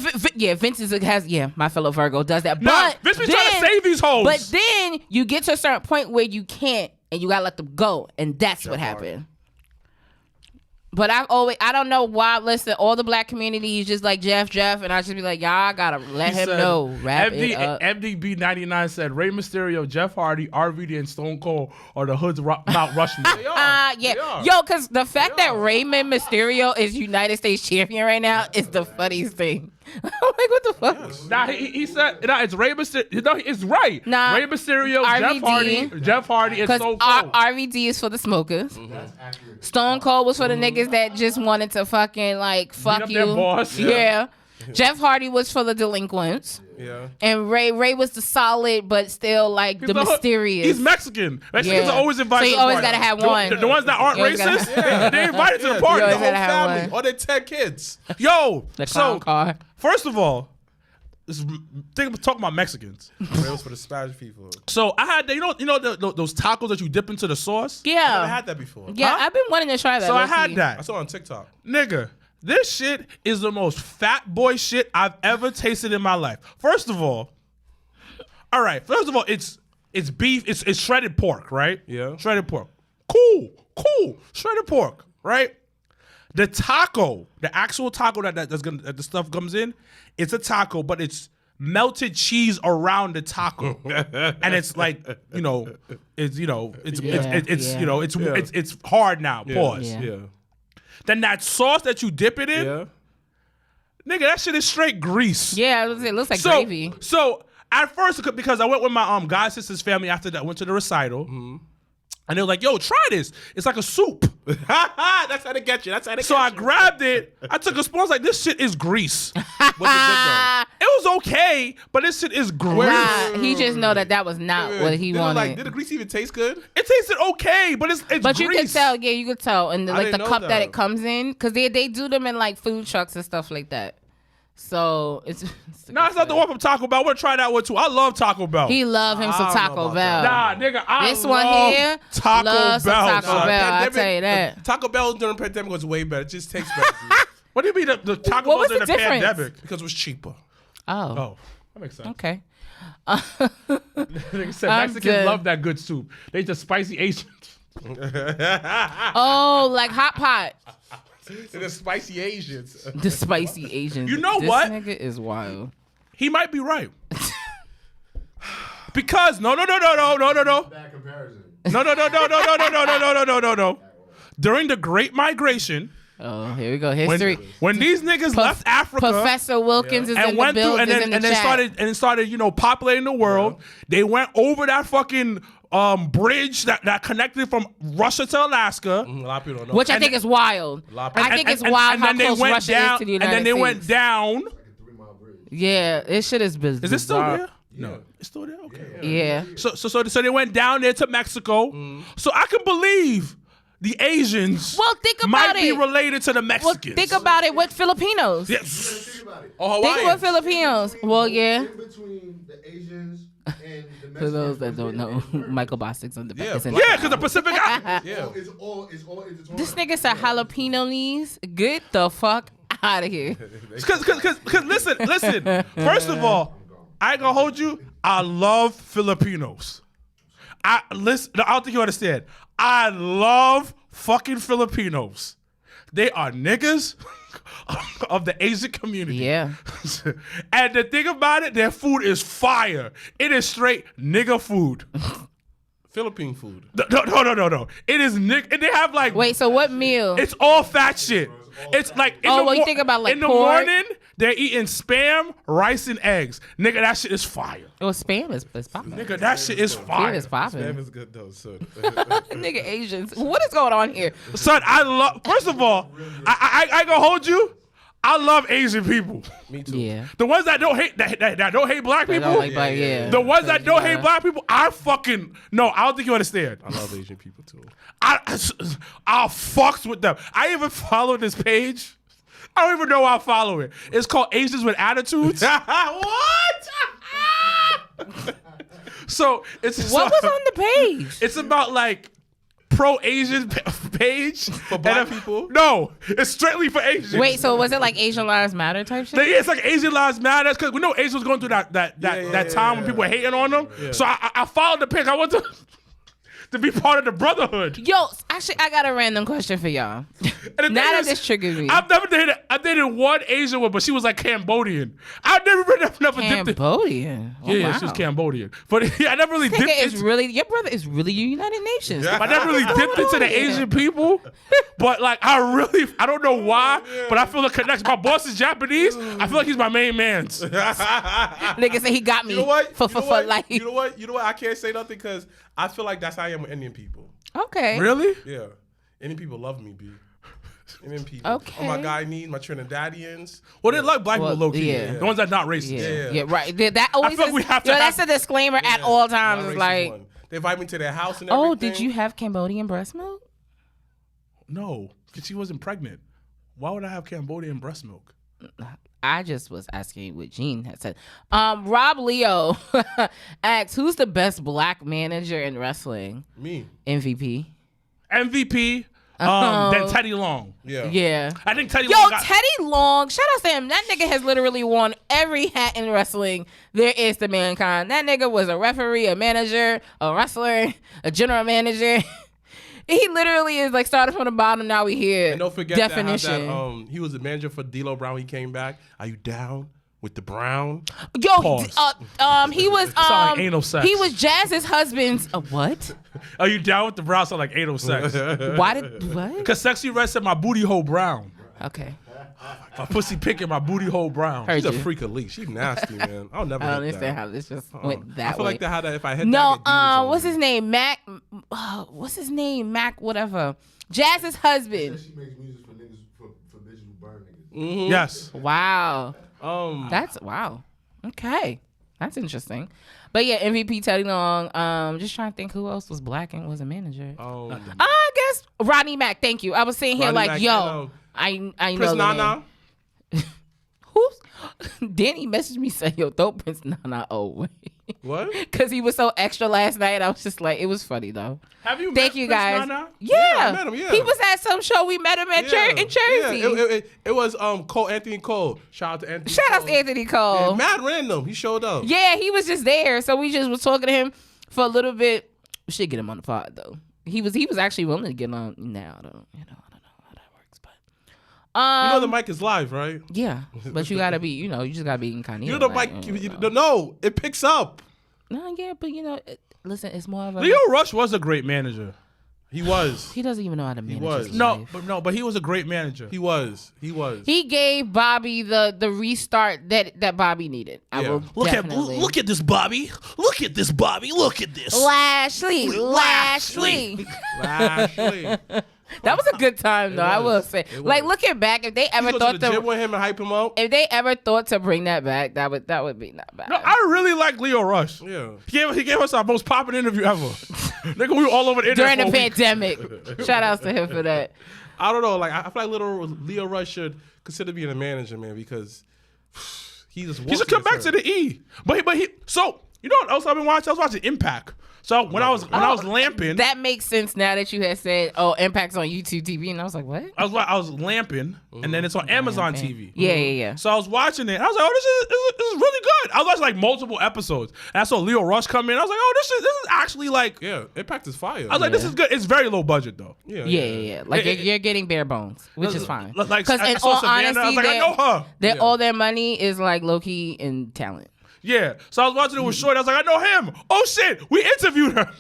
Vince my fellow Virgo does that. Nah, But Vince been trying to save these hoes. But then you get to a certain point where you can't, and you gotta let them go, and that's what happened. But I don't know why. Listen, all the black community is just like Jeff, and I just be like, y'all gotta let him know. Wrap it up. MDB99 said Rey Mysterio, Jeff Hardy, RVD, and Stone Cold are the Hood's Mount Rushmore. Yeah. Yo, because the fact that Raymond Mysterio is United States champion right now is the funniest thing. I'm like, what the fuck? Nah, he said, it's Rey Mysterio. No, it's right. Nah, Rey Mysterio, RVD. Jeff Hardy, and Because Stone Cold. RVD is for the smokers. Stone Cold was for the niggas that just wanted to fucking like fuck up you. their boss. Yeah. Jeff Hardy was for the delinquents. Yeah. And Ray was the solid, but still like the mysterious. He's Mexican. Mexicans Yeah. are always invited So you to the always party. gotta have one. The ones that aren't You always gotta racist, they invited to the party. You The always whole gotta have family. one. Or they 10 kids. Yo, The clown car. first of all, talking about Mexicans. It was for the Spanish people. So I had those tacos that you dip into the sauce. I Yeah. never had that before. Yeah, Huh? I've been wanting to try that. So I low-key. had I that. saw it on TikTok. Nigga, this shit is the most fat boy shit I've ever tasted in my life. First of all, it's beef, it's shredded pork, right? Yeah. Shredded pork. Cool. Shredded pork, right? The taco, the actual taco that the stuff comes in, it's a taco, but it's melted cheese around the taco, and it's like it's hard now. Pause. Yeah. Then that sauce that you dip it in, Yeah. nigga, that shit is straight grease. Yeah, it looks like gravy. So at first, because I went with my god sister's family after that, went to the recital. And they were like, yo, try this. It's like a soup. That's how they get you. So I grabbed it. I took a spoon. I was like, this shit is grease. Was it good though? It was okay, but this shit is grease. Nah, he just know that was not what he Did it wanted. did the grease even taste good? It tasted okay, but it's But you grease. could tell, yeah, you could tell, and like the didn't know cup that that. it comes in, because they do them in like food trucks and stuff like that. So it's No, it's not the one from Taco Bell. I want to try that one too. I love Taco Bell. he love him some I don't know Taco about Bell. Nah, nigga, I This love one here, Taco love some Bell. Taco son. Bell. I'll Pandemic- tell you that. Taco Bell during the pandemic was way better. It just tastes better. What do you mean the Taco What Bell was in the the difference? pandemic? Because it was cheaper. Oh, Oh, that makes sense. okay. Nigga said I'm Mexicans dead. love that good soup. They just spicy Asians. Oh, like hot pot. The spicy Asians. The spicy Asians. You know this what? Nigga is wild. He might be right. Because no. Bad comparison. No. During the Great Migration, Oh, here we go. History. when these niggas left Africa, Professor Wilkins is and in went the through building. and then started populating the world. They went over that fucking bridge that connected from Russia to Alaska. A lot of people don't know. Which I think is wild. I think it's wild how close Russia is to the United States. And then they went down. Like a 3-mile bridge. Yeah, this shit is bizarre. Is it still there? Yeah. No, it's still there. Okay. Yeah. So they went down there to Mexico. So I can believe the Asians Well, think about might be it. related to the Well, Mexicans. think about it with Filipinos. Yeah. Think about it. Oh, Think Hawaiian. with Filipinos. Well, yeah. In between the Asians and the Mexicans. For those that don't know, Michael Bostic's on the back. Yeah, is in Yeah, because the Pacific Island. Yeah. It's all intertwined. This nigga said jalapeno knees. Get the fuck out of here. Because listen. First of all, I ain't gonna hold you. I love Filipinos. I don't think you understand. I love fucking Filipinos. They are niggas of the Asian community. Yeah. And the thing about it, their food is fire. It is straight nigga food. Philippine food. No. It is nigga. And they have like. Wait, so what meal? It's all fat shit. It's like you think about like in the pork? morning they're eating spam, rice, and eggs. Nigga, that shit is fire. Oh, spam is popping. Nigga, that shit is Spam fire. is popping. Spam is good though, son. Nigga Asians. What is going on here? Son, I love. First of all, I gonna hold you. I love Asian people. Me too. Yeah. The ones that don't hate that don't hate black I people. don't like black, yeah. The ones that don't hate black people, I fucking no. I don't think you understand. I love Asian people too. I fucks with them. I even follow this page. I don't even know why I follow it. It's called Asians with Attitudes. What? So it's What was on the page? It's about like pro-Asian page For black people? No, it's strictly for Asians. Wait, so was it like Asian Lives Matter type shit? Yeah, it's like Asian Lives Matter because we know Asians was going through that time when people were hating on them. Yeah. So I followed the page. I want to be part of the brotherhood. Yo, actually, I got a random question for y'all. And the Now thing that is, this triggered me. I've never dated. I dated one Asian one, but she was like Cambodian. I've never been never dipped in. Cambodian. Oh, Yeah, wow. she was Cambodian. But I never really dipped Nigga is into. really, your brother is really United Nations. I never really dipped into the Yeah. Asian people, but like I don't know why, but I feel a connection. My boss is Japanese. I feel like he's my main man's. Nigga said he got me You know what? for life. You know what? You know what? I can't say nothing because I feel like that's how I am with Indian people. Okay. Really? Yeah. Indian people love me, B. Indian people. Okay. Oh, my Guyanese, my Trinidadians. Well, they like black Well, people low key. yeah. The ones that not racist. Yeah. Yeah. Right. That always feel is, we have to that's have- a disclaimer at all times. Not It's racist like, one. They invite me to their house and everything. oh, did you have Cambodian breast milk? No, because she wasn't pregnant. Why would I have Cambodian breast milk? I just was asking what Gene had said. Rob Leo asks, who's the best black manager in wrestling? Me. MVP. MVP, then Teddy Long. Yeah. Yeah. I think Teddy Yo, Long got... Teddy Long, shout out to him. That nigga has literally won every hat in wrestling there is to mankind. That nigga was a referee, a manager, a wrestler, a general manager. He literally is like started from the bottom. Now we here. And don't forget definition. that he was the manager for D'Lo Brown. He came back. Are you down with the Brown? Yo, Pause. he was like anal sex. he was Jazz's husband's. What? Are you down with the brown? Sound like anal sex. Why did what? Because Sexy Red said my booty hole brown. Okay, My pussy picking my booty hole brown. heard She's a you. freak elite. She's nasty, man. I'll never I don't hit understand that. how this just went that I feel way. like how that if I hit No, that, I get demons what's on his name? Mac. What's his name? Mac. Whatever. Jazz's husband. She makes music for niggas for bitches who burn niggas. me. Yes. Wow. Mhm. Wow. Okay. That's interesting. But yeah, MVP Teddy Long. Just trying to think who else was black and was a manager. I guess Rodney Mack. Thank you. I was sitting here Rodney like, Mack, yo, I Prince know the Nana. name. Who's Danny messaged me saying, yo, throw Prince Nana away. What? Because he was so extra last night. I was just like, it was funny though. Have you Thank met you Prince guys. Nana? Yeah. I met him, yeah. He was at some show. We met him at in Jersey. Yeah, it was Cole, Anthony Cole. Shout out to Anthony. Shout out Cole. to Anthony Cole. Yeah, mad random. He showed up. Yeah, he was just there. So we just was talking to him for a little bit. We should get him on the pod though. He was actually willing to get on now though. I don't know how that works, but You know the mic is live, right? yeah. But you gotta be, you just gotta be incognito. You know the mic. No, it picks up. No, yeah, but listen, it's more of a. Leo Rush was a great manager. He was. He doesn't even know how to manage was. his No, life. but he was a great manager. He was. He gave Bobby the restart that Bobby needed. I Yeah. will definitely. Look at this, Bobby. Look at this, Bobby. Look at this. Lashley. Lashley. That was a good time, though. I will say. Like, looking back, if they ever Go thought to the gym with him and hype him up. if they ever thought to bring that back, that would be not bad. No, I really like Leo Rush. Yeah. He gave us our most popular interview ever. Nigga, we were all over the internet During the for a week. pandemic. Shout outs to him for that. I don't know. Like I feel like Leo Rush should consider being a manager, man, because he just. He should come back to the E. But he. So you know what else I've been watching? I was watching Impact. So when I was lamping, That makes sense now that you had said, "Oh, Impact's on YouTube TV," and I was like, "What?" I was lamping, and then it's on Amazon TV. Yeah. So I was watching it, and I was like, "Oh, this is really good." I was watching like multiple episodes, and I saw Leo Rush come in. I was like, "Oh, this is actually like." Yeah, Impact is fire. I was like, "This is good." It's very low budget though. Yeah. Like you're getting bare bones, which is fine. Like, Because I in saw all Savannah, I was honesty, like, I know her. all their money is like low key in talent. Yeah. So I was watching it with Shorty. I was like, I know him. Oh shit, we interviewed her.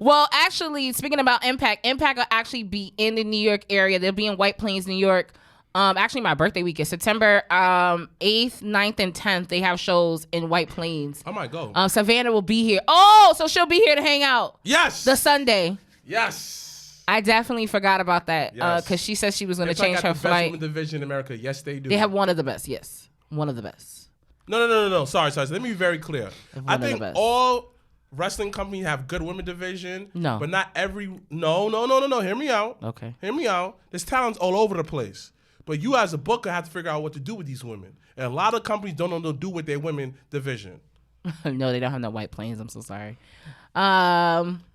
Well, actually, speaking about Impact will actually be in the New York area. They'll be in White Plains, New York. Actually, my birthday week is September 8th, 9th, and 10th. They have shows in White Plains. I might go. Savannah will be here. Oh, so she'll be here to hang out. Yes. The Sunday. Yes. I definitely forgot about that because she said she was going to change her the flight. best women division in America. Yes, they do. They have one of the best. Yes, one of the best. No. Sorry. Let me be very clear. I of the think best. all wrestling companies have good women division. No. But not every. No. Hear me out. Okay. Hear me out. There's talents all over the place. But you as a booker have to figure out what to do with these women. And a lot of companies don't know what to do with their women division. No, they don't have no White Plains. I'm so sorry.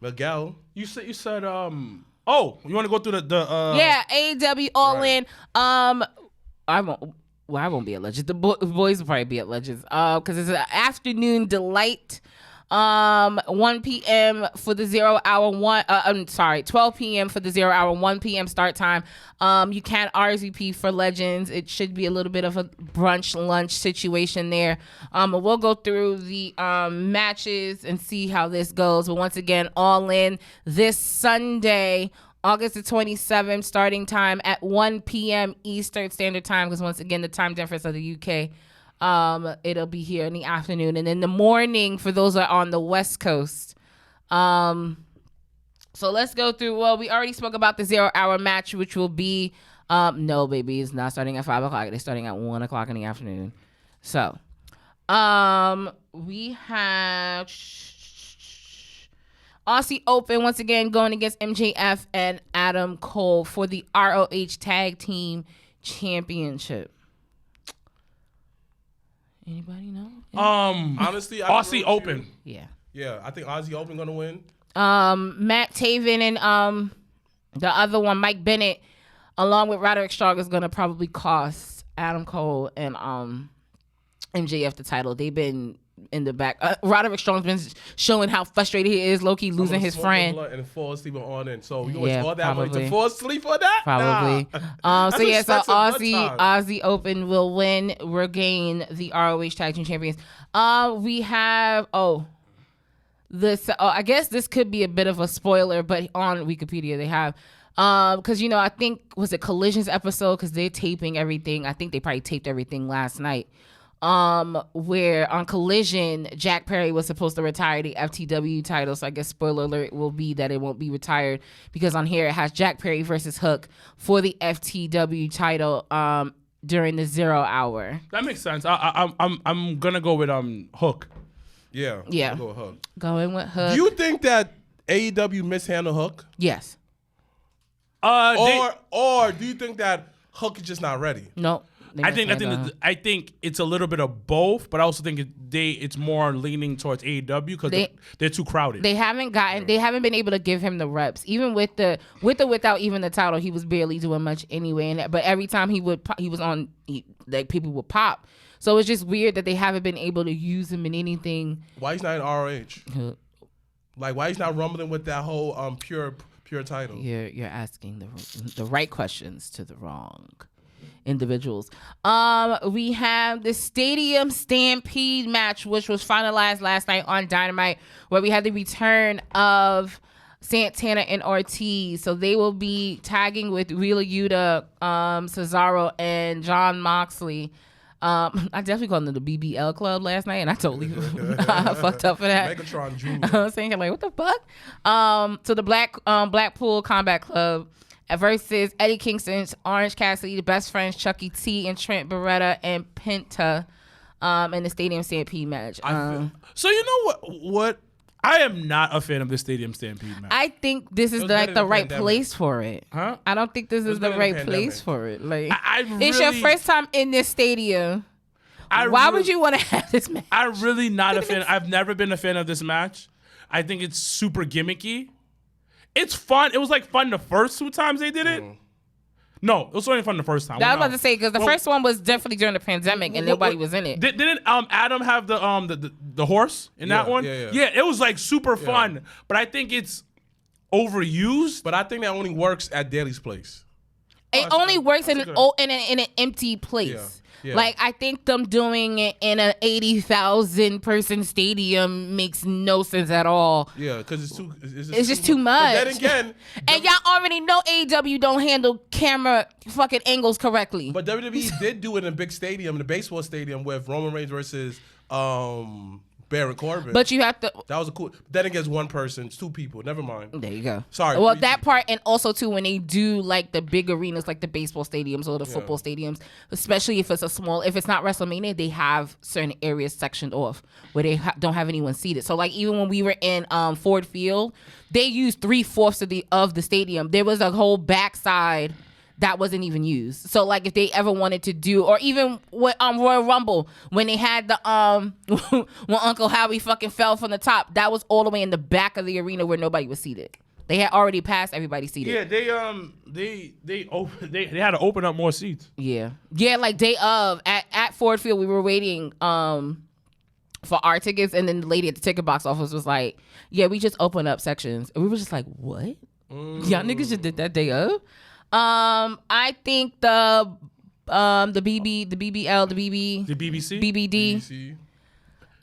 Miguel. You said oh, you want to go through the Yeah, AEW All In. I won't be at Legends. The boys will probably be at Legends. Because it's an afternoon delight. 1 p.m. for the 0 hour 12 p.m. for the 0 hour, 1 p.m. start time. You can RSVP for Legends. It should be a little bit of a brunch lunch situation there. We'll go through the matches and see how this goes. But once again, All In this Sunday, August the 27th, starting time at 1 p.m. Eastern Standard Time, because once again, the time difference of the UK. It'll be here in the afternoon, and in the morning for those that are on the West Coast. So let's go through. Well, we already spoke about the 0 hour match, which will be no, baby, it's not starting at 5 o'clock. They're starting at 1 o'clock in the afternoon. So we have Aussie Open once again going against MJF and Adam Cole for the ROH Tag Team Championship. Anybody know? Honestly, I Aussie Open. Yeah. Yeah, I think Aussie Open gonna win. Matt Taven and the other one, Mike Bennett, along with Roderick Strong, is gonna probably cost Adam Cole and MJF the title. They've been in the back. Roderick Strong's been showing how frustrated he is, low-key losing his friend. And fall asleep on All In. So you Yeah, all that money probably. to fall asleep on that? Probably. Nah. So That's Aussie Open will win, regain the ROH Tag Team Champions. We have this. I guess this could be a bit of a spoiler, but on Wikipedia they have. Because I think was it Collision's episode, because they're taping everything. I think they probably taped everything last night. Where on Collision, Jack Perry was supposed to retire the FTW title. So I guess spoiler alert will be that it won't be retired, because on here it has Jack Perry versus Hook for the FTW title during the 0 hour. That makes sense. I'm gonna go with Hook. Yeah. Yeah. I'll go with Hook. Going with Hook. Do you think that AEW mishandled Hook? Yes. Or do you think that Hook is just not ready? No. I think it's a little bit of both, but I also think it's more leaning towards AEW because they're too crowded. They haven't been able to give him the reps. Even with or without even the title, he was barely doing much anyway. But every time he was on, like, people would pop. So it's just weird that they haven't been able to use him in anything. Why he's not in ROH? Like, why he's not rumbling with that whole pure title? You're asking the right questions to the wrong individuals. We have the Stadium Stampede match, which was finalized last night on Dynamite, where we had the return of Santana and Ortiz. So they will be tagging with Wheeler Yuta, Cesaro, and John Moxley. I definitely called them the BBL Club last night, and I totally fucked up for that. Megatron Jr. I was saying, like, what the fuck? So the Blackpool Combat Club versus Eddie Kingston's Orange Cassidy, the Best Friends Chucky T and Trent Beretta, and Penta in the Stadium Stampede match. So you know what? I am not a fan of the Stadium Stampede match. I think this is like the right place for it. Huh? I don't think this is the right place for it. Like, it's your really- first time in this stadium. Why would you want to have this match? I'm really not a fan. I've never been a fan of this match. I think it's super gimmicky. It's fun. It was like fun the first 2 times they did it. No, it was only fun the first time. I was about to say, because the first one was definitely during the pandemic and nobody was in it. Didn't Adam have the horse in that one? Yeah. It was like super fun, but I think it's overused. But I think that only works at Daly's place. It only works in an empty place. Yeah. Yeah. Like, I think them doing it in an 80,000 person stadium makes no sense at all. Yeah, because it's just too much. But then again, And y'all already know AEW don't handle camera fucking angles correctly. but WWE did do it in a big stadium, the baseball stadium, with Roman Reigns versus Baron Corbin. But you have to. That was a cool. Then it gets one person, it's 2 people. Never mind. There you go. Sorry. Well, that part, and also too when they do like the big arenas, like the baseball stadiums or the football stadiums, especially if it's if it's not WrestleMania, they have certain areas sectioned off where they don't have anyone seated. So like even when we were in Ford Field, they used 3/4 of the stadium. There was a whole backside that wasn't even used. So like if they ever wanted to do, or even with Royal Rumble, when they had the when Uncle Howie fucking fell from the top, that was all the way in the back of the arena where nobody was seated. They had already passed everybody seated. Yeah, they had to open up more seats. Yeah, like day of at Ford Field, we were waiting for our tickets, and then the lady at the ticket box office was like, "Yeah, we just opened up sections," and we were just like, "What? Y'all niggas just did that day of?" I think the BBL, the BBC, BBD,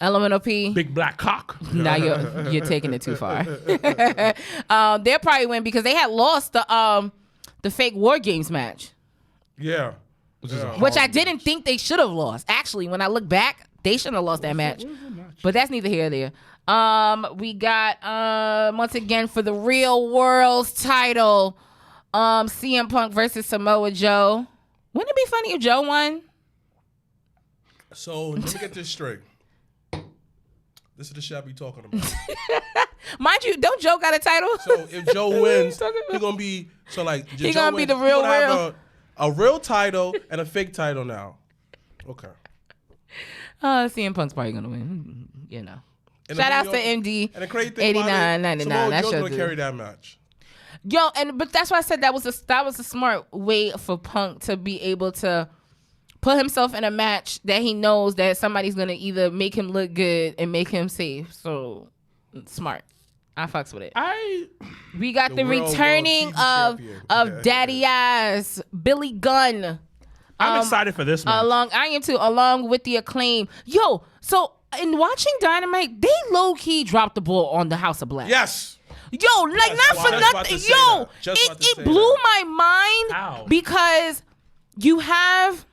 LMNOP, Big Black Cock. Now you're taking it too far. They'll probably win because they had lost the fake War Games match. Yeah. Which I didn't think they should have lost. Actually, when I look back, they shouldn't have lost that match. But that's neither here nor there. We got once again for the Real World's title, CM Punk versus Samoa Joe. Wouldn't it be funny if Joe won? So let me get this straight. This is the shit I be talking about. Mind you, don't Joe got a title? So if Joe wins, he's gonna be He gonna be the real have a real title and a fake title now. Okay. CM Punk's probably gonna win. You know. And Shout out to MD. And the crazy thing about it, 89.99. Samoa That Joe's should gonna carry that match. Yo, but that's why I said that was a smart way for Punk to be able to put himself in a match that he knows that somebody's gonna either make him look good and make him safe. So smart. I fucks with it. We got the returning of Daddy Ass, Billy Gunn. I'm excited for this match. I am too, along with the Acclaim. Yo, so in watching Dynamite, they low key dropped the ball on the House of Black. Yes. Yo, like not for nothing. Yo, it blew my mind because you have,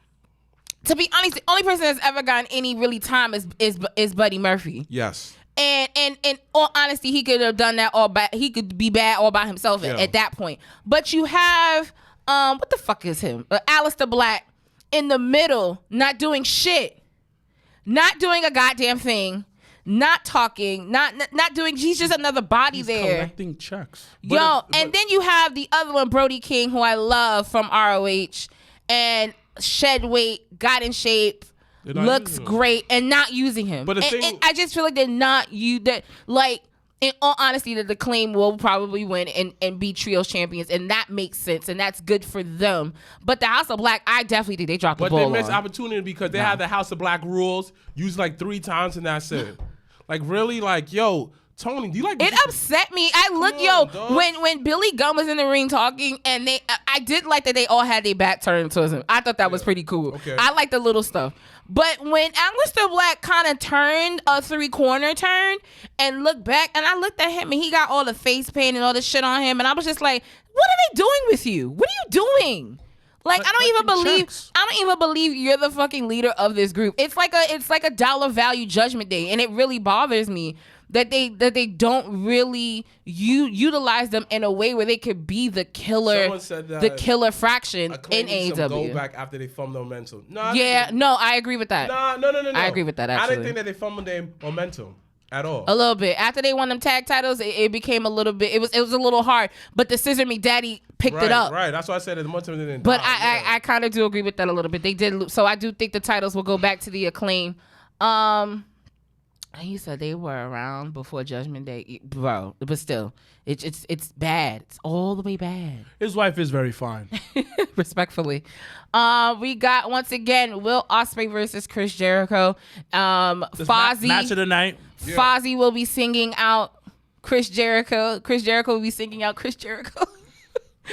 to be honest, the only person that's ever gotten any really time is Buddy Murphy. Yes. And in all honesty, he could have done that all by, he could be bad all by himself at that point. But you have what the fuck is him? Aleister Black in the middle, not doing shit, not doing a goddamn thing, not talking, not doing. He's just another body He's there. collecting checks. And then you have the other one, Brody King, who I love from ROH, and shed weight, got in shape, looks great, and not using him. But and I just feel like they're not like. In all honesty, the Acclaim will probably win and be trios champions, and that makes sense, and that's good for them. But the House of Black, I definitely think they dropped the ball. But they missed opportunity because they had the House of Black rules used like 3 times, and that's it. Like really, like yo, Tony, do you like? It upset me. dog. When Billy Gunn was in the ring talking, and I did like that they all had their back turned towards him. I thought that was pretty cool. Okay. I like the little stuff. But when Aleister Black kind of turned a 3-corner turn and looked back, and I looked at him, and he got all the face paint and all the shit on him, and I was just like, what are they doing with you? What are you doing? Like, I don't even believe you're the fucking leader of this group. It's like a dollar value judgment day, and it really bothers me that they don't really utilize them in a way where they could be the killer fraction in AEW. Go back after they fumbled their momentum. No, I agree with that. No. I agree with that. Actually, I didn't think that they fumbled their momentum at all. A little bit after they won them tag titles, it became a little bit. It was a little hard, but the Scissor McDaddy picked it up. Right, that's why I said that the momentum didn't. But I kind of do agree with that a little bit. They did, so I do think the titles will go back to the Acclaim. You said they were around before Judgment Day, bro. But still, it's bad. It's all the way bad. His wife is very fine. Respectfully, we got once again Will Ospreay versus Chris Jericho. Fozzy match of the night. Yeah. Fozzy will be singing out Chris Jericho. Chris Jericho will be singing out Chris Jericho,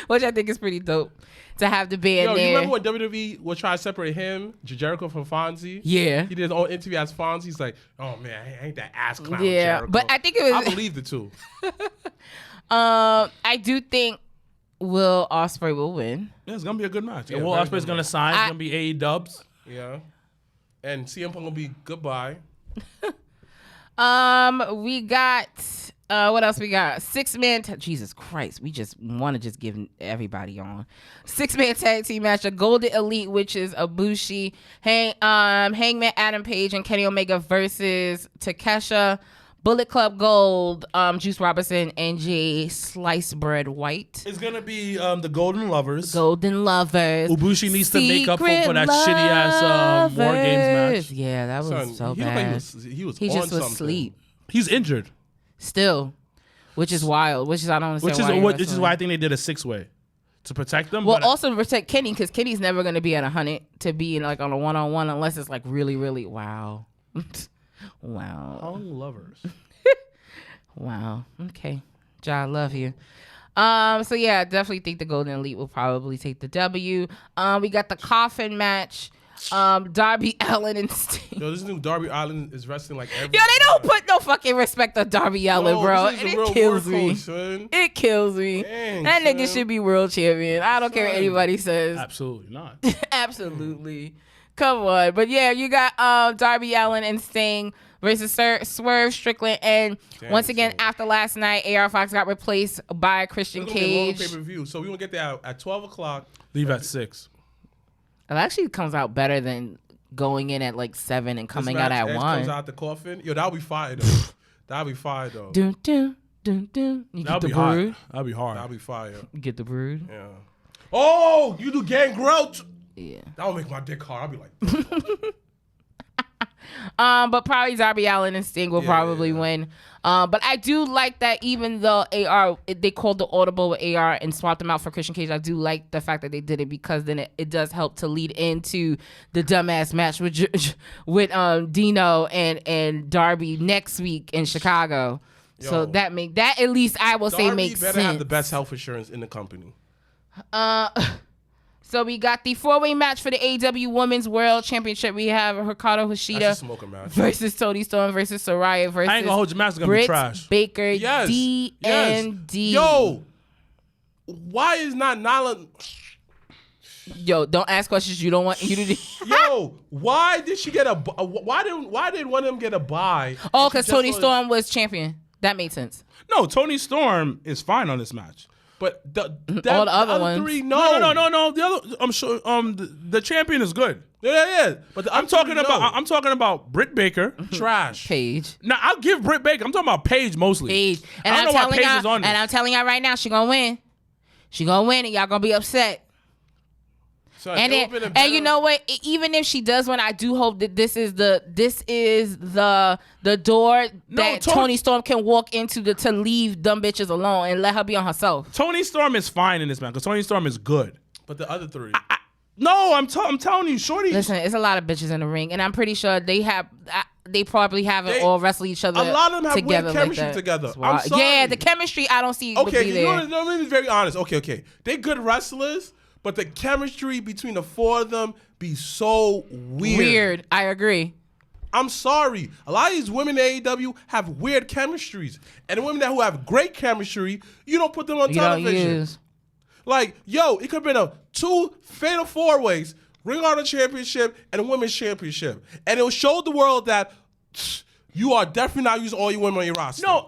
which I think is pretty dope. To have the band there. You remember when WWE was trying to separate him, Jericho, from Fonzie? Yeah. He did his own interview as Fonzie. He's like, oh man, I ain't that ass clown. Yeah, Jericho. but I think it was. I believe it too. I do think Will Ospreay will win. Yeah, it's gonna be a good match. Yeah, Will Ospreay's gonna sign. It's gonna be AE Dubs. Yeah. And CM Punk will be goodbye. We got what else we got? 6-man Jesus Christ, we just want to give everybody on 6-man tag team match, a Golden Elite, which is Ibushi, Hangman Adam Page and Kenny Omega versus Takesha, Bullet Club Gold, Juice Robinson and Jay Sliced Bread White. It's gonna be the Golden Lovers. Ibushi needs to make up for that shitty ass War Games match. Yeah, that was so bad. He just was asleep. He's injured. Still, which is wild. Which is I don't understand. Which is why I think they did a 6-way to protect them. Well, also to protect Kenny, because Kenny's never going to be at 100 to be like on a 1-on-1 unless it's like really, really wow. Lovers. Wow. Okay, Ja, I love you. So yeah, I definitely think the Golden Elite will probably take the W. We got the coffin match. Darby Allin and Sting. Yo, this new Darby Allin is wrestling like every. Yo, they don't put no fucking respect on Darby Allin, bro. And it kills me. It kills me. Dang, that nigga should be world champion. I don't care what anybody says. Absolutely not. Absolutely. Come on. But yeah, you got Darby Allin and Sting versus Swerve Strickland. And once again, after last night, AR Fox got replaced by Christian Cage. Pay-per-view, so we gonna get there at 12 o'clock. Leave at 6. It actually comes out better than going in at like 7 and coming out at 1. Comes out the coffin. Yo, that'll be fire though. That'll be fire though. Dun, dun, dun, dun. You get the brood. That'll be hard. That'll be fire. You get the brood. Yeah. Oh, you do Gangrel? Yeah. That'll make my dick hard. I'll be like. But probably Darby Allin and Sting will probably win. But I do like that even though they called the audible with AR and swapped them out for Christian Cage, I do like the fact that they did it because then it does help to lead into the dumbass match with Dino and Darby next week in Chicago. Yo, so that at least I will say makes sense. Darby better have the best health insurance in the company. So we got the 4-way match for the AEW Women's World Championship. We have Hikaru Hashida versus Toni Storm versus Saraya versus I ain't gonna hold your match. It's gonna be trash. Baker, D&D. Yo, why is not Nyla? Yo, don't ask questions you don't want you to. Yo, why did she get a? Why did one of them get a bye? Oh, because Toni Storm was champion. That made sense. No, Toni Storm is fine on this match. But all the other ones. Three, no. The other, I'm sure. The champion is good. Yeah. But I'm talking about Britt Baker. Trash. Paige. Now I'll give Britt Baker. I'm talking about Paige mostly. Paige. And I don't know why Paige is on this. And I'm telling y'all right now, she gonna win. She gonna win, and y'all gonna be upset. So and you know what? Even if she does win, I do hope that this is the door that Toni Storm can walk into to leave dumb bitches alone and let her be on herself. Toni Storm is fine in this match because Toni Storm is good. But the other three. I'm telling you, shorty. Listen, it's a lot of bitches in the ring, and I'm pretty sure they have. they probably haven't all wrestled each other. A lot of them have together weird chemistry like that. together. Why- I'm sorry. Yeah, the chemistry I don't see would Okay, be you there. know, let me be very honest. Okay. They good wrestlers, but the chemistry between the four of them be so weird. I agree. I'm sorry. A lot of these women in AEW have weird chemistries. And the women who have great chemistry, you don't put them on You don't television. use. Like, yo, it could have been a 2 fatal 4-ways, Ring of Honor Championship and a Women's Championship. And it will show the world that you are definitely not using all your women on your roster. No,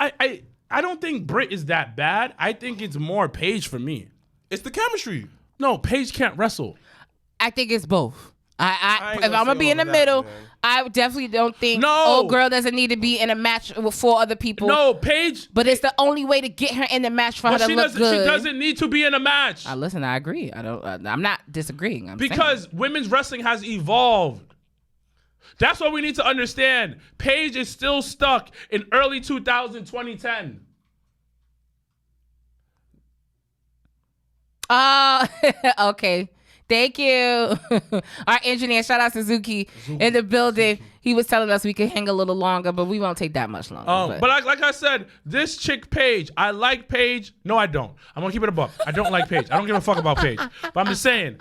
I don't think Britt is that bad. I think it's more Paige for me. It's the chemistry. No, Paige can't wrestle. I think it's both. I ain't If gonna I'm gonna say be in the all of that, middle, man. I definitely don't think No. old girl doesn't need to be in a match with 4 other people. No, Paige. But it's the only way to get her in the match for her But to look good. she doesn't need to be in a match. Listen, I agree. I'm not disagreeing. I'm Because saying. women's wrestling has evolved. That's what we need to understand. Paige is still stuck in early 2010. Okay. Thank you. Our engineer, shout out Suzuki in the building. He was telling us we could hang a little longer, but we won't take that much longer. But like I said, this chick Paige, I like Paige. No, I don't. I'm gonna keep it a buck. I don't like Paige. I don't give a fuck about Paige. But I'm just saying,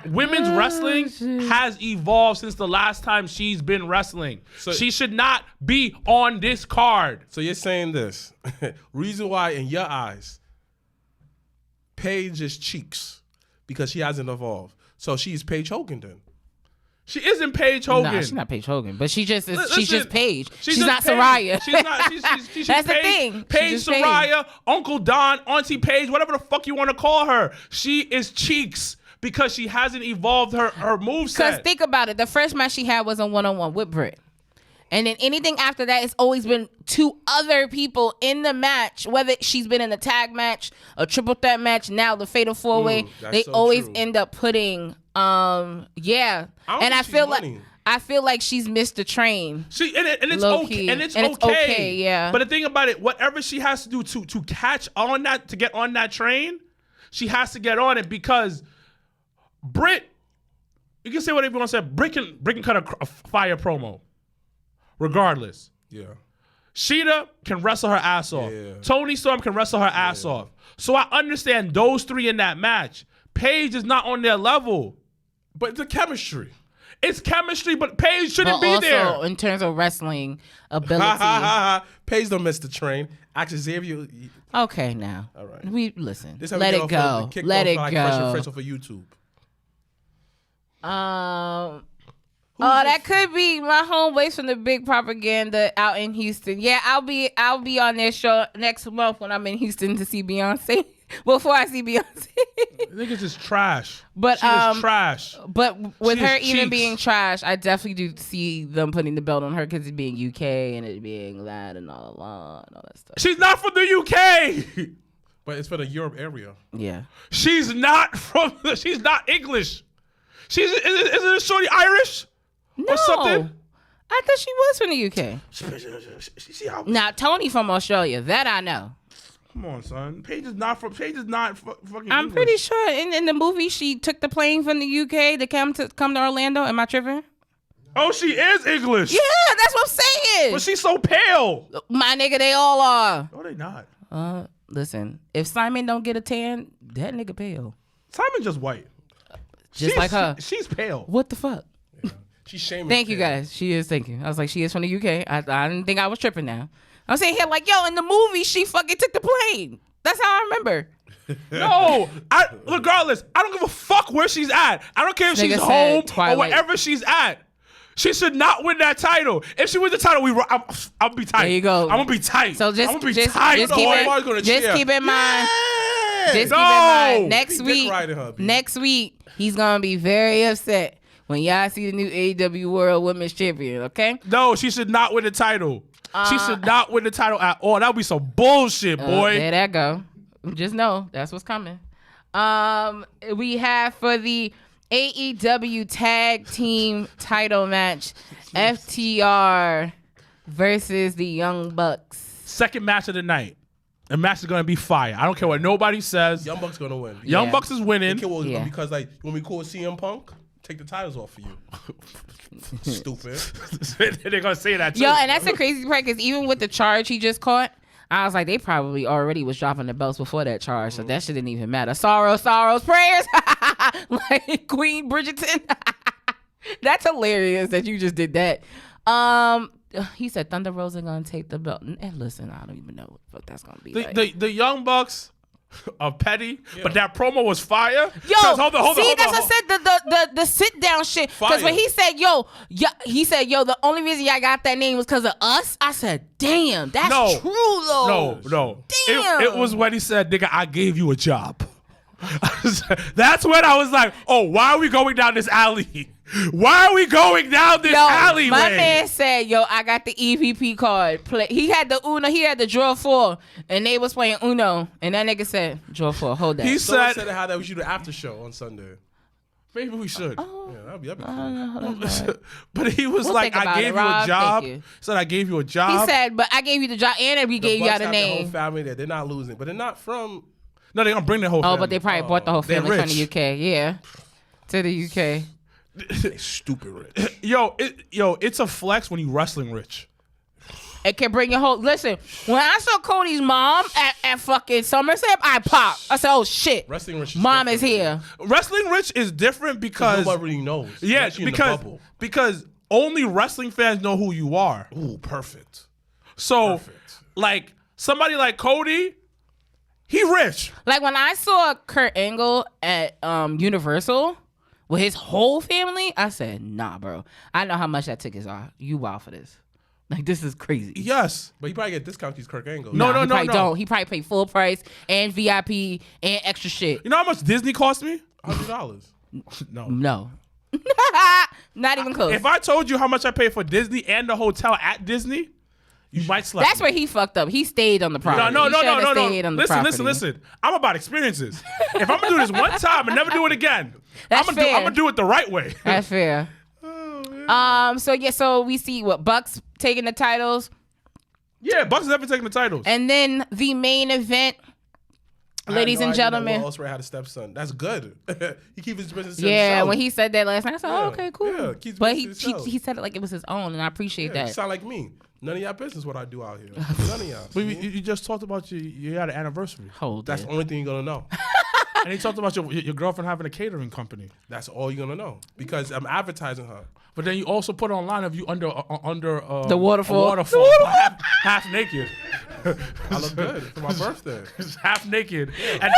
women's wrestling has evolved since the last time she's been wrestling. So- she should not be on this card. So you're saying this. Reason why, in your eyes, Paige is cheeks. Because she hasn't evolved. So she's Paige Hogan then. She isn't Paige Hogan. Nah, she's not Paige Hogan, but she's just Listen, Paige. She's just not Paige. Soraya. She's not. She's That's the Paige, thing. Paige, She's just Paige. Soraya, Uncle Don, Auntie Paige, whatever the fuck you want to call her. She is cheeks because she hasn't evolved her moveset. Because think about it. The first match she had was a one-on-one with Britt. And then anything after that, it's always been 2 other people in the match, whether she's been in a tag match, a triple threat match, now the fatal 4-way. They so always true. end up putting, I don't and think she's winning. I feel like she's missed the train. and it's Low okay, key. and it's And it's okay. okay, yeah. But the thing about it, whatever she has to do to catch on that, to get on that train, she has to get on it because Britt, you can say whatever you want to say. Britt can cut a fire promo, regardless. Yeah. Sheeta can wrestle her ass off. Yeah. Toni Storm can wrestle her ass off. So I understand those 3 in that match. Paige is not on their level. But the chemistry. It's chemistry, but Paige shouldn't But be also, there. in terms of wrestling ability. Paige don't miss the train. Actually, Xavier. Okay, now. All right. We listen. This how we Let get it off go. of the kick Let off it like Fresh and go. Fresh off of YouTube. That could be my homeboys from the Big Propaganda out in Houston. Yeah, I'll be on their show next month when I'm in Houston to see Beyonce. Before I see Beyonce. Niggas is trash. But she is trash. But with She her is even cheeks. being trash, I definitely do see them putting the belt on her because it being UK and it being that and all that stuff. She's not from the UK. But it's for the Europe area. Yeah. She's not she's not English. Isn't a shorty Irish? No. Or something? I thought she was from the UK. See how? Now Tony from Australia. That I know. Come on, son. Paige is not fucking I'm English. pretty sure in the movie she took the plane from the UK to come to Orlando. Am I tripping? Oh, she is English. Yeah, that's what I'm saying. But she's so pale. My nigga, they all are. No, they not. Listen, if Simon don't get a tan, that nigga pale. Simon's just white. Just like her. She's pale. What the fuck? She's shaming. Thank you guys. She is. Thank you. I was like, she is from the UK. I didn't think I was tripping now. I'm saying here like, yo, in the movie, she fucking took the plane. That's how I remember. No, regardless, I don't give a fuck where she's at. I don't care if Nigga she's said home Twilight. or wherever she's at. She should not win that title. If she wins the title, I'll be tight. There you go. I'm gonna be tight. So I'm gonna be tight, Everybody's gonna keep cheer. in mind. Yeah. Just No. keep in mind. Be dick riding her, B. Next week, he's gonna be very upset when y'all see the new AEW World Women's Champion. Okay. No, she should not win the title. She should not win the title at all. That would be some bullshit, boy. There that go. Just know that's what's coming. We have for the AEW Tag Team Title match, FTR versus the Young Bucks. Second match of the night. The match is gonna be fire. I don't care what nobody says. Young Bucks gonna win. Young Yeah. Bucks is winning. Well, Yeah. Because like when we call CM Punk, take the titles off for you. Stupid. They're gonna say that too. Yo, and that's the crazy part because even with the charge he just caught, I was like, they probably already was dropping the belts before that charge, so that shit didn't even matter. Sorrows, prayers, like Queen Bridgerton. That's hilarious that you just did that. He said Thunder Rosa gonna take the belt, and listen, I don't even know what the fuck that's gonna be. The Young Bucks are petty, but that promo was fire. Yo, hold on. That's what I said the sit down shit. Because when he said, he said, the only reason y'all got that name was because of us. I said, damn, that's true though. No. Damn. It was when he said, nigga, I gave you a job. That's when I was like, oh, why are we going down this alley? Why are we going down this alleyway? My man said, I got the EVP card. He had the Uno, he had the draw 4, and they was playing Uno, and that nigga said, draw 4, hold that. He said how that was you the after show on Sunday. Maybe we should. Oh, Yeah, that'd be cool. But he was like, I gave you a job. He said, I gave you a job. He said, but I gave you the job, and we gave you Bucks the have their whole name. family there. They're not losing, but they're not from. No, they're gonna bring their whole family. Oh, but they probably brought the whole family from the UK. Yeah, to the UK. They stupid rich. It's a flex when you wrestling rich. It can bring your whole. Listen, when I saw Cody's mom at fucking Somerset, I popped. I said, "Oh shit, Wrestling rich. Is mom is different, here." Wrestling rich is different because nobody really knows. Yeah, Unless you're in the bubble. because only wrestling fans know who you are. Ooh, perfect. So, Perfect. like somebody like Cody, he rich. Like when I saw Kurt Angle at Universal with his whole family, I said, "Nah, bro. I know how much that tickets are. You wild for this? Like this is crazy." Yes, But he probably get discounts. He's Kirk Angle. No. He probably don't. He probably paid full price and VIP and extra shit. You know how much Disney cost me? $100. No. Not even close. If I told you how much I paid for Disney and the hotel at Disney, you might slap That's me. where he fucked up. He stayed on the property. No. He should've stayed on the property. Listen. I'm about experiences. If I'm gonna do this one time and never do it again, That's I'm fair. gonna do it the right way. That's fair. So we see what Bucks taking the titles, Yeah, Bucks is never taking the titles. and then the main event, ladies and gentlemen. Will Ospreay had a stepson. That's good. He keeps his business to Yeah, himself. when he said that last night, I said, Yeah, "Oh, okay, cool." yeah, keeps But business to himself. he said it like it was his own, and I appreciate You that. sound like me. None of y'all business what I do out here. None of y'all. But you just talked about you had an anniversary. Hold That's it. the only thing you're gonna know. And he talked about your girlfriend having a catering company. That's all you're gonna know because I'm advertising her. But then you also put online of you under The waterfall. a waterfall. Half naked. I look good for my birthday. Half naked. And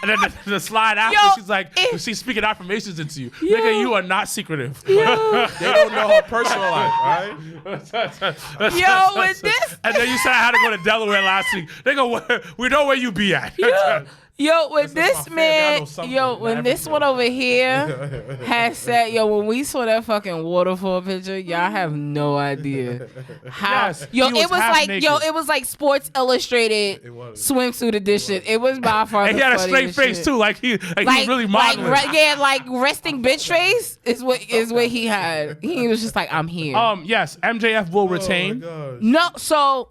then the slide after, Yo, she's like, she's speaking affirmations into you. Yo. Nigga, you are not secretive. They don't know her personal life, right? Yo, with this, And then you said I had to go to Delaware last week. Nigga, we know where you be at. with That's this my family. I man, know something. when this one over here has said, when we saw that fucking waterfall picture, y'all have no idea how. Yes, yo, he was it was half like, naked. it was like Sports Illustrated It was. swimsuit edition. It was by far And the he had a funniest straight face shit. too, like he's really modeling. Like resting bitch face is what he had. He was just like, I'm here. Yes, MJF will Oh my retain. gosh. No, so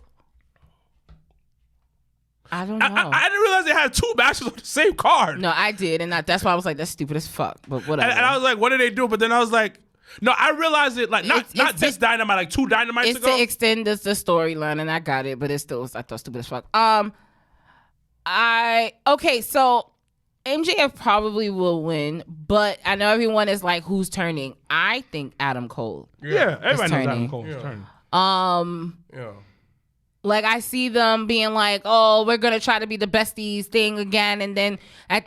I don't know. I didn't realize they had 2 matches on the same card. No, I did, and that's why I was like, that's stupid as fuck. But whatever. And I was like, what did they do? But then I was like, no, I realized it like not this Dynamite, like 2 Dynamites it's ago. to extend the storyline, and I got it, but it still was, I thought, stupid as fuck. So MJF probably will win, but I know everyone is like, who's turning? I think Adam Cole. Yeah, everybody knows turning. Adam Cole's Yeah. turning. Yeah. Like I see them being like, "Oh, we're gonna try to be the besties thing again," and then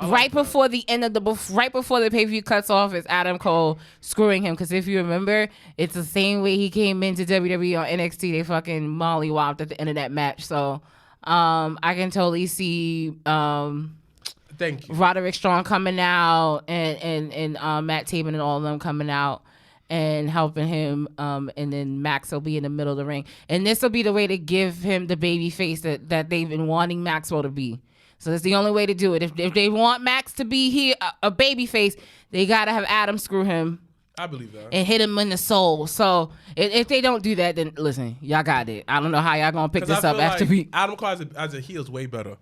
right before the pay-per-view cuts off, is Adam Cole screwing him. Because if you remember, it's the same way he came into WWE on NXT. They fucking mollywopped at the end of that match. So I can totally see Thank you. Roderick Strong coming out and Matt Taven and all of them coming out and helping him, and then Max will be in the middle of the ring. And this will be the way to give him the baby face that they've been wanting Maxwell to be. So that's the only way to do it. If they want Max to be here, a baby face, they got to have Adam screw him I believe that. and hit him in the soul. So if they don't do that, then listen, y'all got it. I don't know how y'all going to pick 'Cause this I up feel after like Adam Cole as a heel is way better.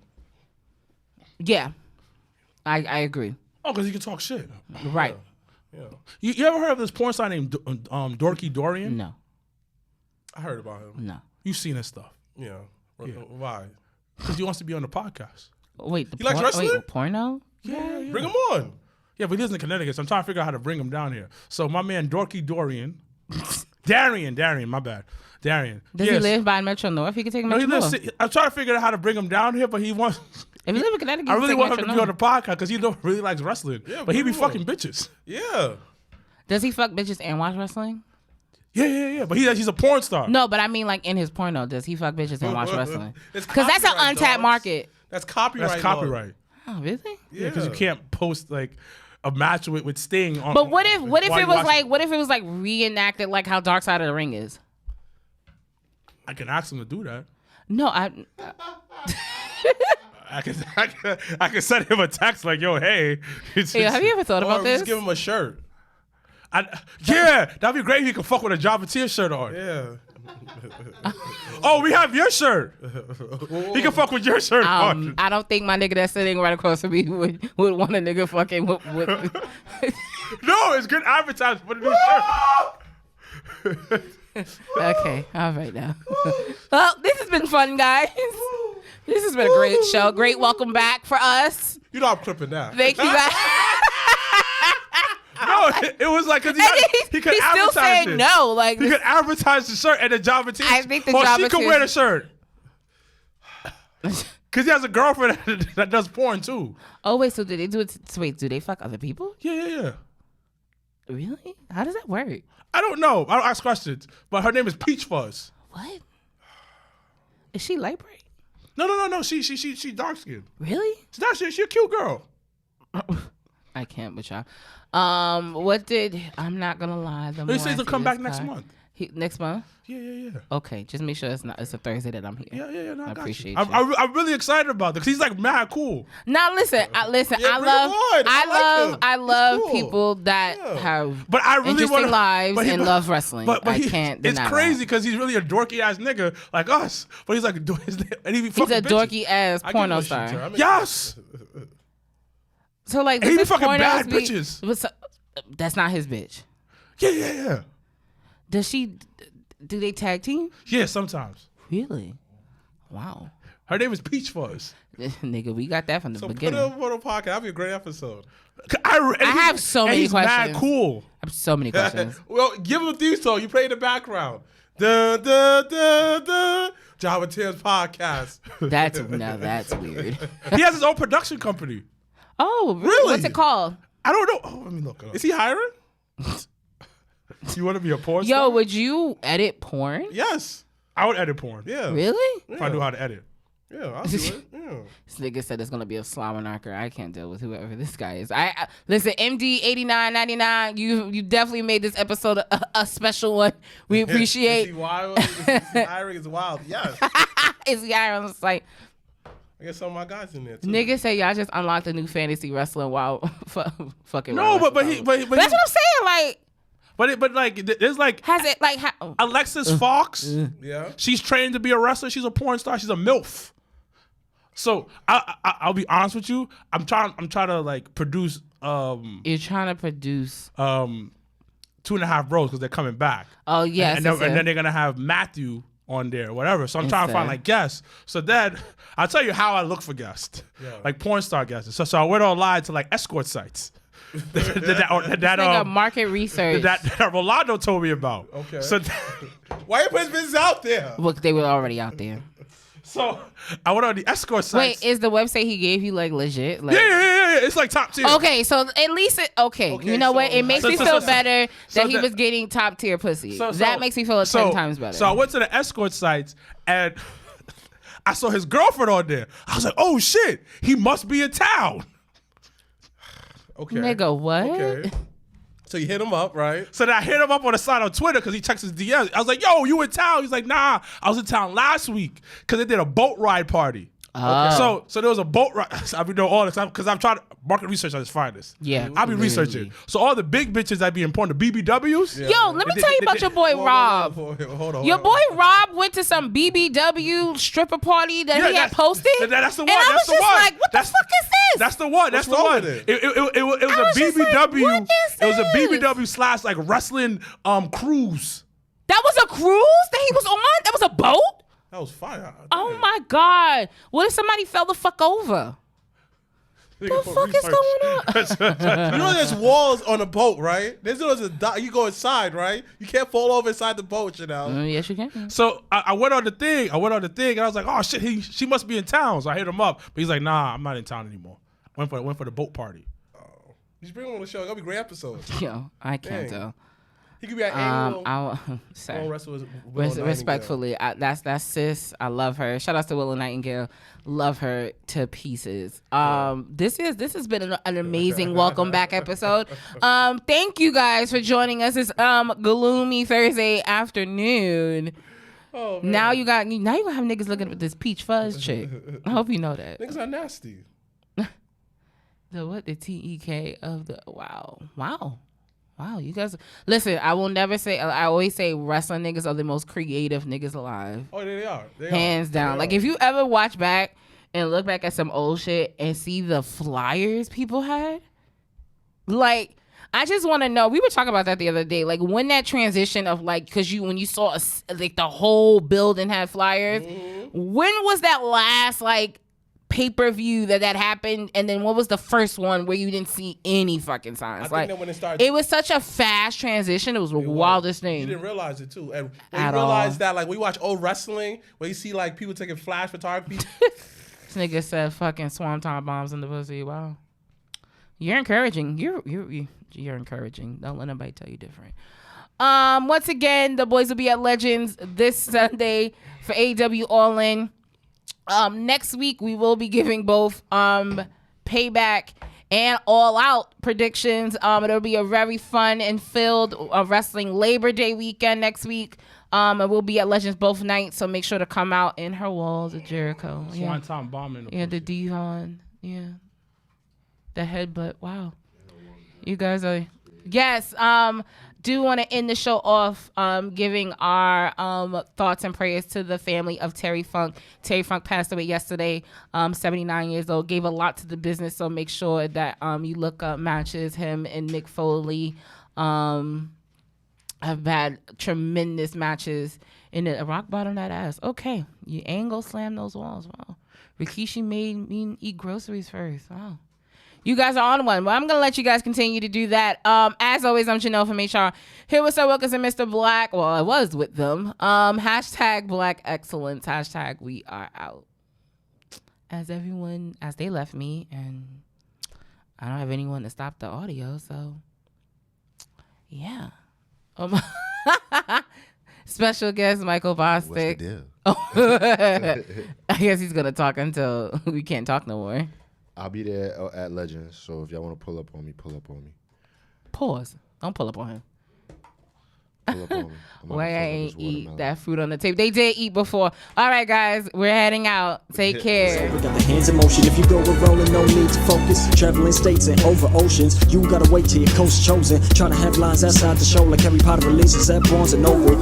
Yeah, I agree. Oh, because he can talk shit. Right. Yeah. You ever heard of this porn star named Dorky Dorian? No. I heard about him. No. You've seen his stuff. Yeah. Yeah. Why? Because he wants to be on the podcast. Wait, He likes wrestling? Wait, porno? Yeah. Bring him on. Yeah, but he lives in Connecticut, so I'm trying to figure out how to bring him down here. So my man Dorky Dorian, Darian, my bad. Darian. Does he live by Metro North? He can take No, Metro he North. lives. I'm trying to figure out how to bring him down here, but he wants. If you live in Connecticut, I you really can want take him to Metro be on the North. podcast because he really likes wrestling. Yeah, but he be bring him fucking on. bitches. Yeah. Does he fuck bitches and watch wrestling? Yeah. But he's a porn star. No, but I mean like in his porno, does he fuck bitches and watch wrestling? It's Because that's an copyright, untapped dogs. market. That's copyright. That's law. copyright. Oh, really? Yeah, because you can't post like a match with Sting. On, But what if while it you was watch like reenacted like how Dark Side of the Ring is? I can ask him to do that. No, I can send him a text like, "Yo, hey." Yeah, have you ever thought Or about this? just give him a shirt. Yeah, that'd be great if he could fuck with a Java Tier shirt on. Yeah. Oh, we have your shirt. He can fuck with your shirt on. I don't think my nigga that's sitting right across from me would want a nigga fucking with No, it's good advertising for the new shirt. Okay, all right now. Well, this has been fun, guys. This has been a great show. Great welcome back for us. You know I'm clipping that. Thank you guys. No, it was like because he could He's still advertise saying it. no. Like He could advertise the shirt and the Java Tier. I think the or Java she could Tier- wear the shirt. Because he has a girlfriend that does porn too. oh wait, so do they do it? Wait, do they fuck other people? Yeah. Really? How does that work? I don't know. I don't ask questions. But her name is Peach Fuzz. What? Is she light bright? No. She dark skinned. Really? She a cute girl. I can't with y'all. I'm not gonna lie. He says he'll come back next month. Next month? Yeah. Okay, just make sure it's a Thursday that I'm here. Yeah. No, I appreciate got you. I'm really excited about this because he's like mad cool. Now listen. Yeah, bring him on. I He's love cool. people that have But I really interesting want lives and love wrestling. But I can't deny It's crazy because he's really a dorky ass nigga like us. But he's like and he be He's fucking a bitches. dorky ass I give porno him a shit to her. star. I mean, Yes. So like, And he does be his fucking bad pornos be- bitches. That's not his bitch. Yeah. Does she? Do they tag team? Yeah, sometimes. Really? Wow. Her name is Peach Fuzz. Nigga, we got that from the So put beginning. him on a podcast. That'd be a great episode. I have so many he's mad questions. cool. I have so many questions. Well, give him a theme song. You play in the background. Da Java Tim's podcast. That's weird. He has his own production company. Oh, Really? What's it called? I don't know. Oh, let me look it up. Is he hiring? You want to be a porn Yo, star? would you edit porn? Yes. I would edit porn. Yeah. Really? If I knew how to edit. Yeah, I'll do it. Yeah. This nigga said it's gonna be a slower knocker. I can't deal with whoever this guy is. I listen, MD8999. You definitely made this episode a special one. We Is appreciate. he wild? Is hiring is wild. Yes. It's yeah, on the site. I guess some of my guys in there too. Nigga say y'all just unlocked a new fantasy wrestling while fucking. No, while but wrestling. but That's what I'm saying. Like, but like there's like has it like Alexis Fox. Yeah. She's trained to be a wrestler. She's a porn star. She's a MILF. So I'll be honest with you. I'm trying to like produce you're trying to produce? 2.5 Bros because they're coming back. Oh yes, and then they're gonna have Matthew on there, or whatever. So I'm trying to find like guests. So then I'll tell you how I look for guests, like porn star guests. So I went online to like escort sites. that market research. that Rolando told me about. Okay. So Why you put his business out there? Look, they were already out there. so I went on the escort sites. Wait, is the website he gave you like legit? Like, Yeah. It's like top tier. Okay, so at least Okay, you know what? so- It makes So- me so- feel so- better so that he that- was getting top tier pussy. So- that makes me feel 10 times better. So I went to the escort sites and I saw his girlfriend on there. I was like, oh shit, he must be in town. Okay. Nigga, what? Okay. So you hit him up, right? So then I hit him up on the side on Twitter because he checks his DMs. I was like, yo, you in town? He's like, nah, I was in town last week because they did a boat ride party. Oh. So there was a boat ride. I be doing all this because I'm trying to market research on this finest. Yeah, I be literally. researching. So all the big bitches that be in porn, the BBWs. Yeah. Yo, let me tell you about your boy Rob. Hold on. Your boy Rob went to some BBW stripper party that he had posted. That's the one. And I That's was the just one. like, what the fuck is this? That's the one. That's What's the wrong one. with it? It was I was a just like, BBW. what is It was a BBW / like wrestling cruise. That was a cruise that he was on? That was a boat? That was fire. Oh my God. What if somebody fell the fuck over? What the fuck is going on? You know there's walls on a boat, right? There's a dock. You go inside, right? You can't fall over inside the boat, you know. Yes, you can. So I went on the thing. And I was like, oh shit, she must be in town. So I hit him up, but he's like, nah, I'm not in town anymore. Went for the boat party. You should bring him on the show. That'll be a great episode. Yo, I can't tell. He could be an annual. Respectfully, that's sis. I love her. Shout out to Willow Nightingale. Love her to pieces. This has been an amazing welcome back episode. Thank you guys for joining us this gloomy Thursday afternoon. Oh, man. Now you gonna have niggas looking at this peach fuzz chick. I hope you know that. Niggas are nasty. The TEK of the wow. You guys, listen, I will never say, I always say wrestling niggas are the most creative niggas alive. Oh, they are. Hands down. Like, if you ever watch back and look back at some old shit and see the flyers people had, like, I just want to know, we were talking about that the other day, like, when that transition of, like, because when you saw, like, the whole building had flyers, when was that last, like, pay-per-view that happened, and then what was the first one where you didn't see any fucking signs? I think that when it started, it was such a fast transition. It was the wildest thing. You didn't realize it too, and when you realize that, like, we watch old wrestling where you see like people taking flash photography. This nigga said fucking swanton bombs in the pussy. Wow, you're encouraging. You're encouraging. Don't let nobody tell you different. Once again, the boys will be at Legends this Sunday for AEW All In. Next week we will be giving both Payback and All Out predictions. It'll be a very fun and filled wrestling Labor Day weekend next week. And we'll be at Legends both nights, so make sure to come out in her walls of Jericho. Swanton bombing. The Devon. Yeah. The headbutt. Wow. You guys are. Yes. Do want to end the show off giving our thoughts and prayers to the family of Terry Funk. Terry Funk passed away yesterday, 79 years old. Gave a lot to the business, so make sure that you look up matches. Him and Mick Foley have had tremendous matches. In a rock bottom that ass. Okay, you ain't gonna slam those walls. Wow. Rikishi made me eat groceries first. Wow. You guys are on one. Well, I'm going to let you guys continue to do that. As always, I'm Janelle from HR. Here with Sir Wilkins and Mr. Black. Well, I was with them. Hashtag Black Excellence. Hashtag we are out. As they left me, and I don't have anyone to stop the audio, so yeah. Special guest, Michael Bostic. What's the deal? I guess he's going to talk until we can't talk no more. I'll be there at Legends, so if y'all want to pull up on me, pull up on me. Pause. Don't pull up on him. Pull up on me. Why I ain't eat that fruit on the table? They did eat before. All right, guys, we're heading out. Take care. We got the hands in motion. If you go with rolling, no need to focus. Traveling states and over oceans. You gotta wait till your coast chosen. Trying to have lines outside the show like Harry Potter releases at Barnes and Noble.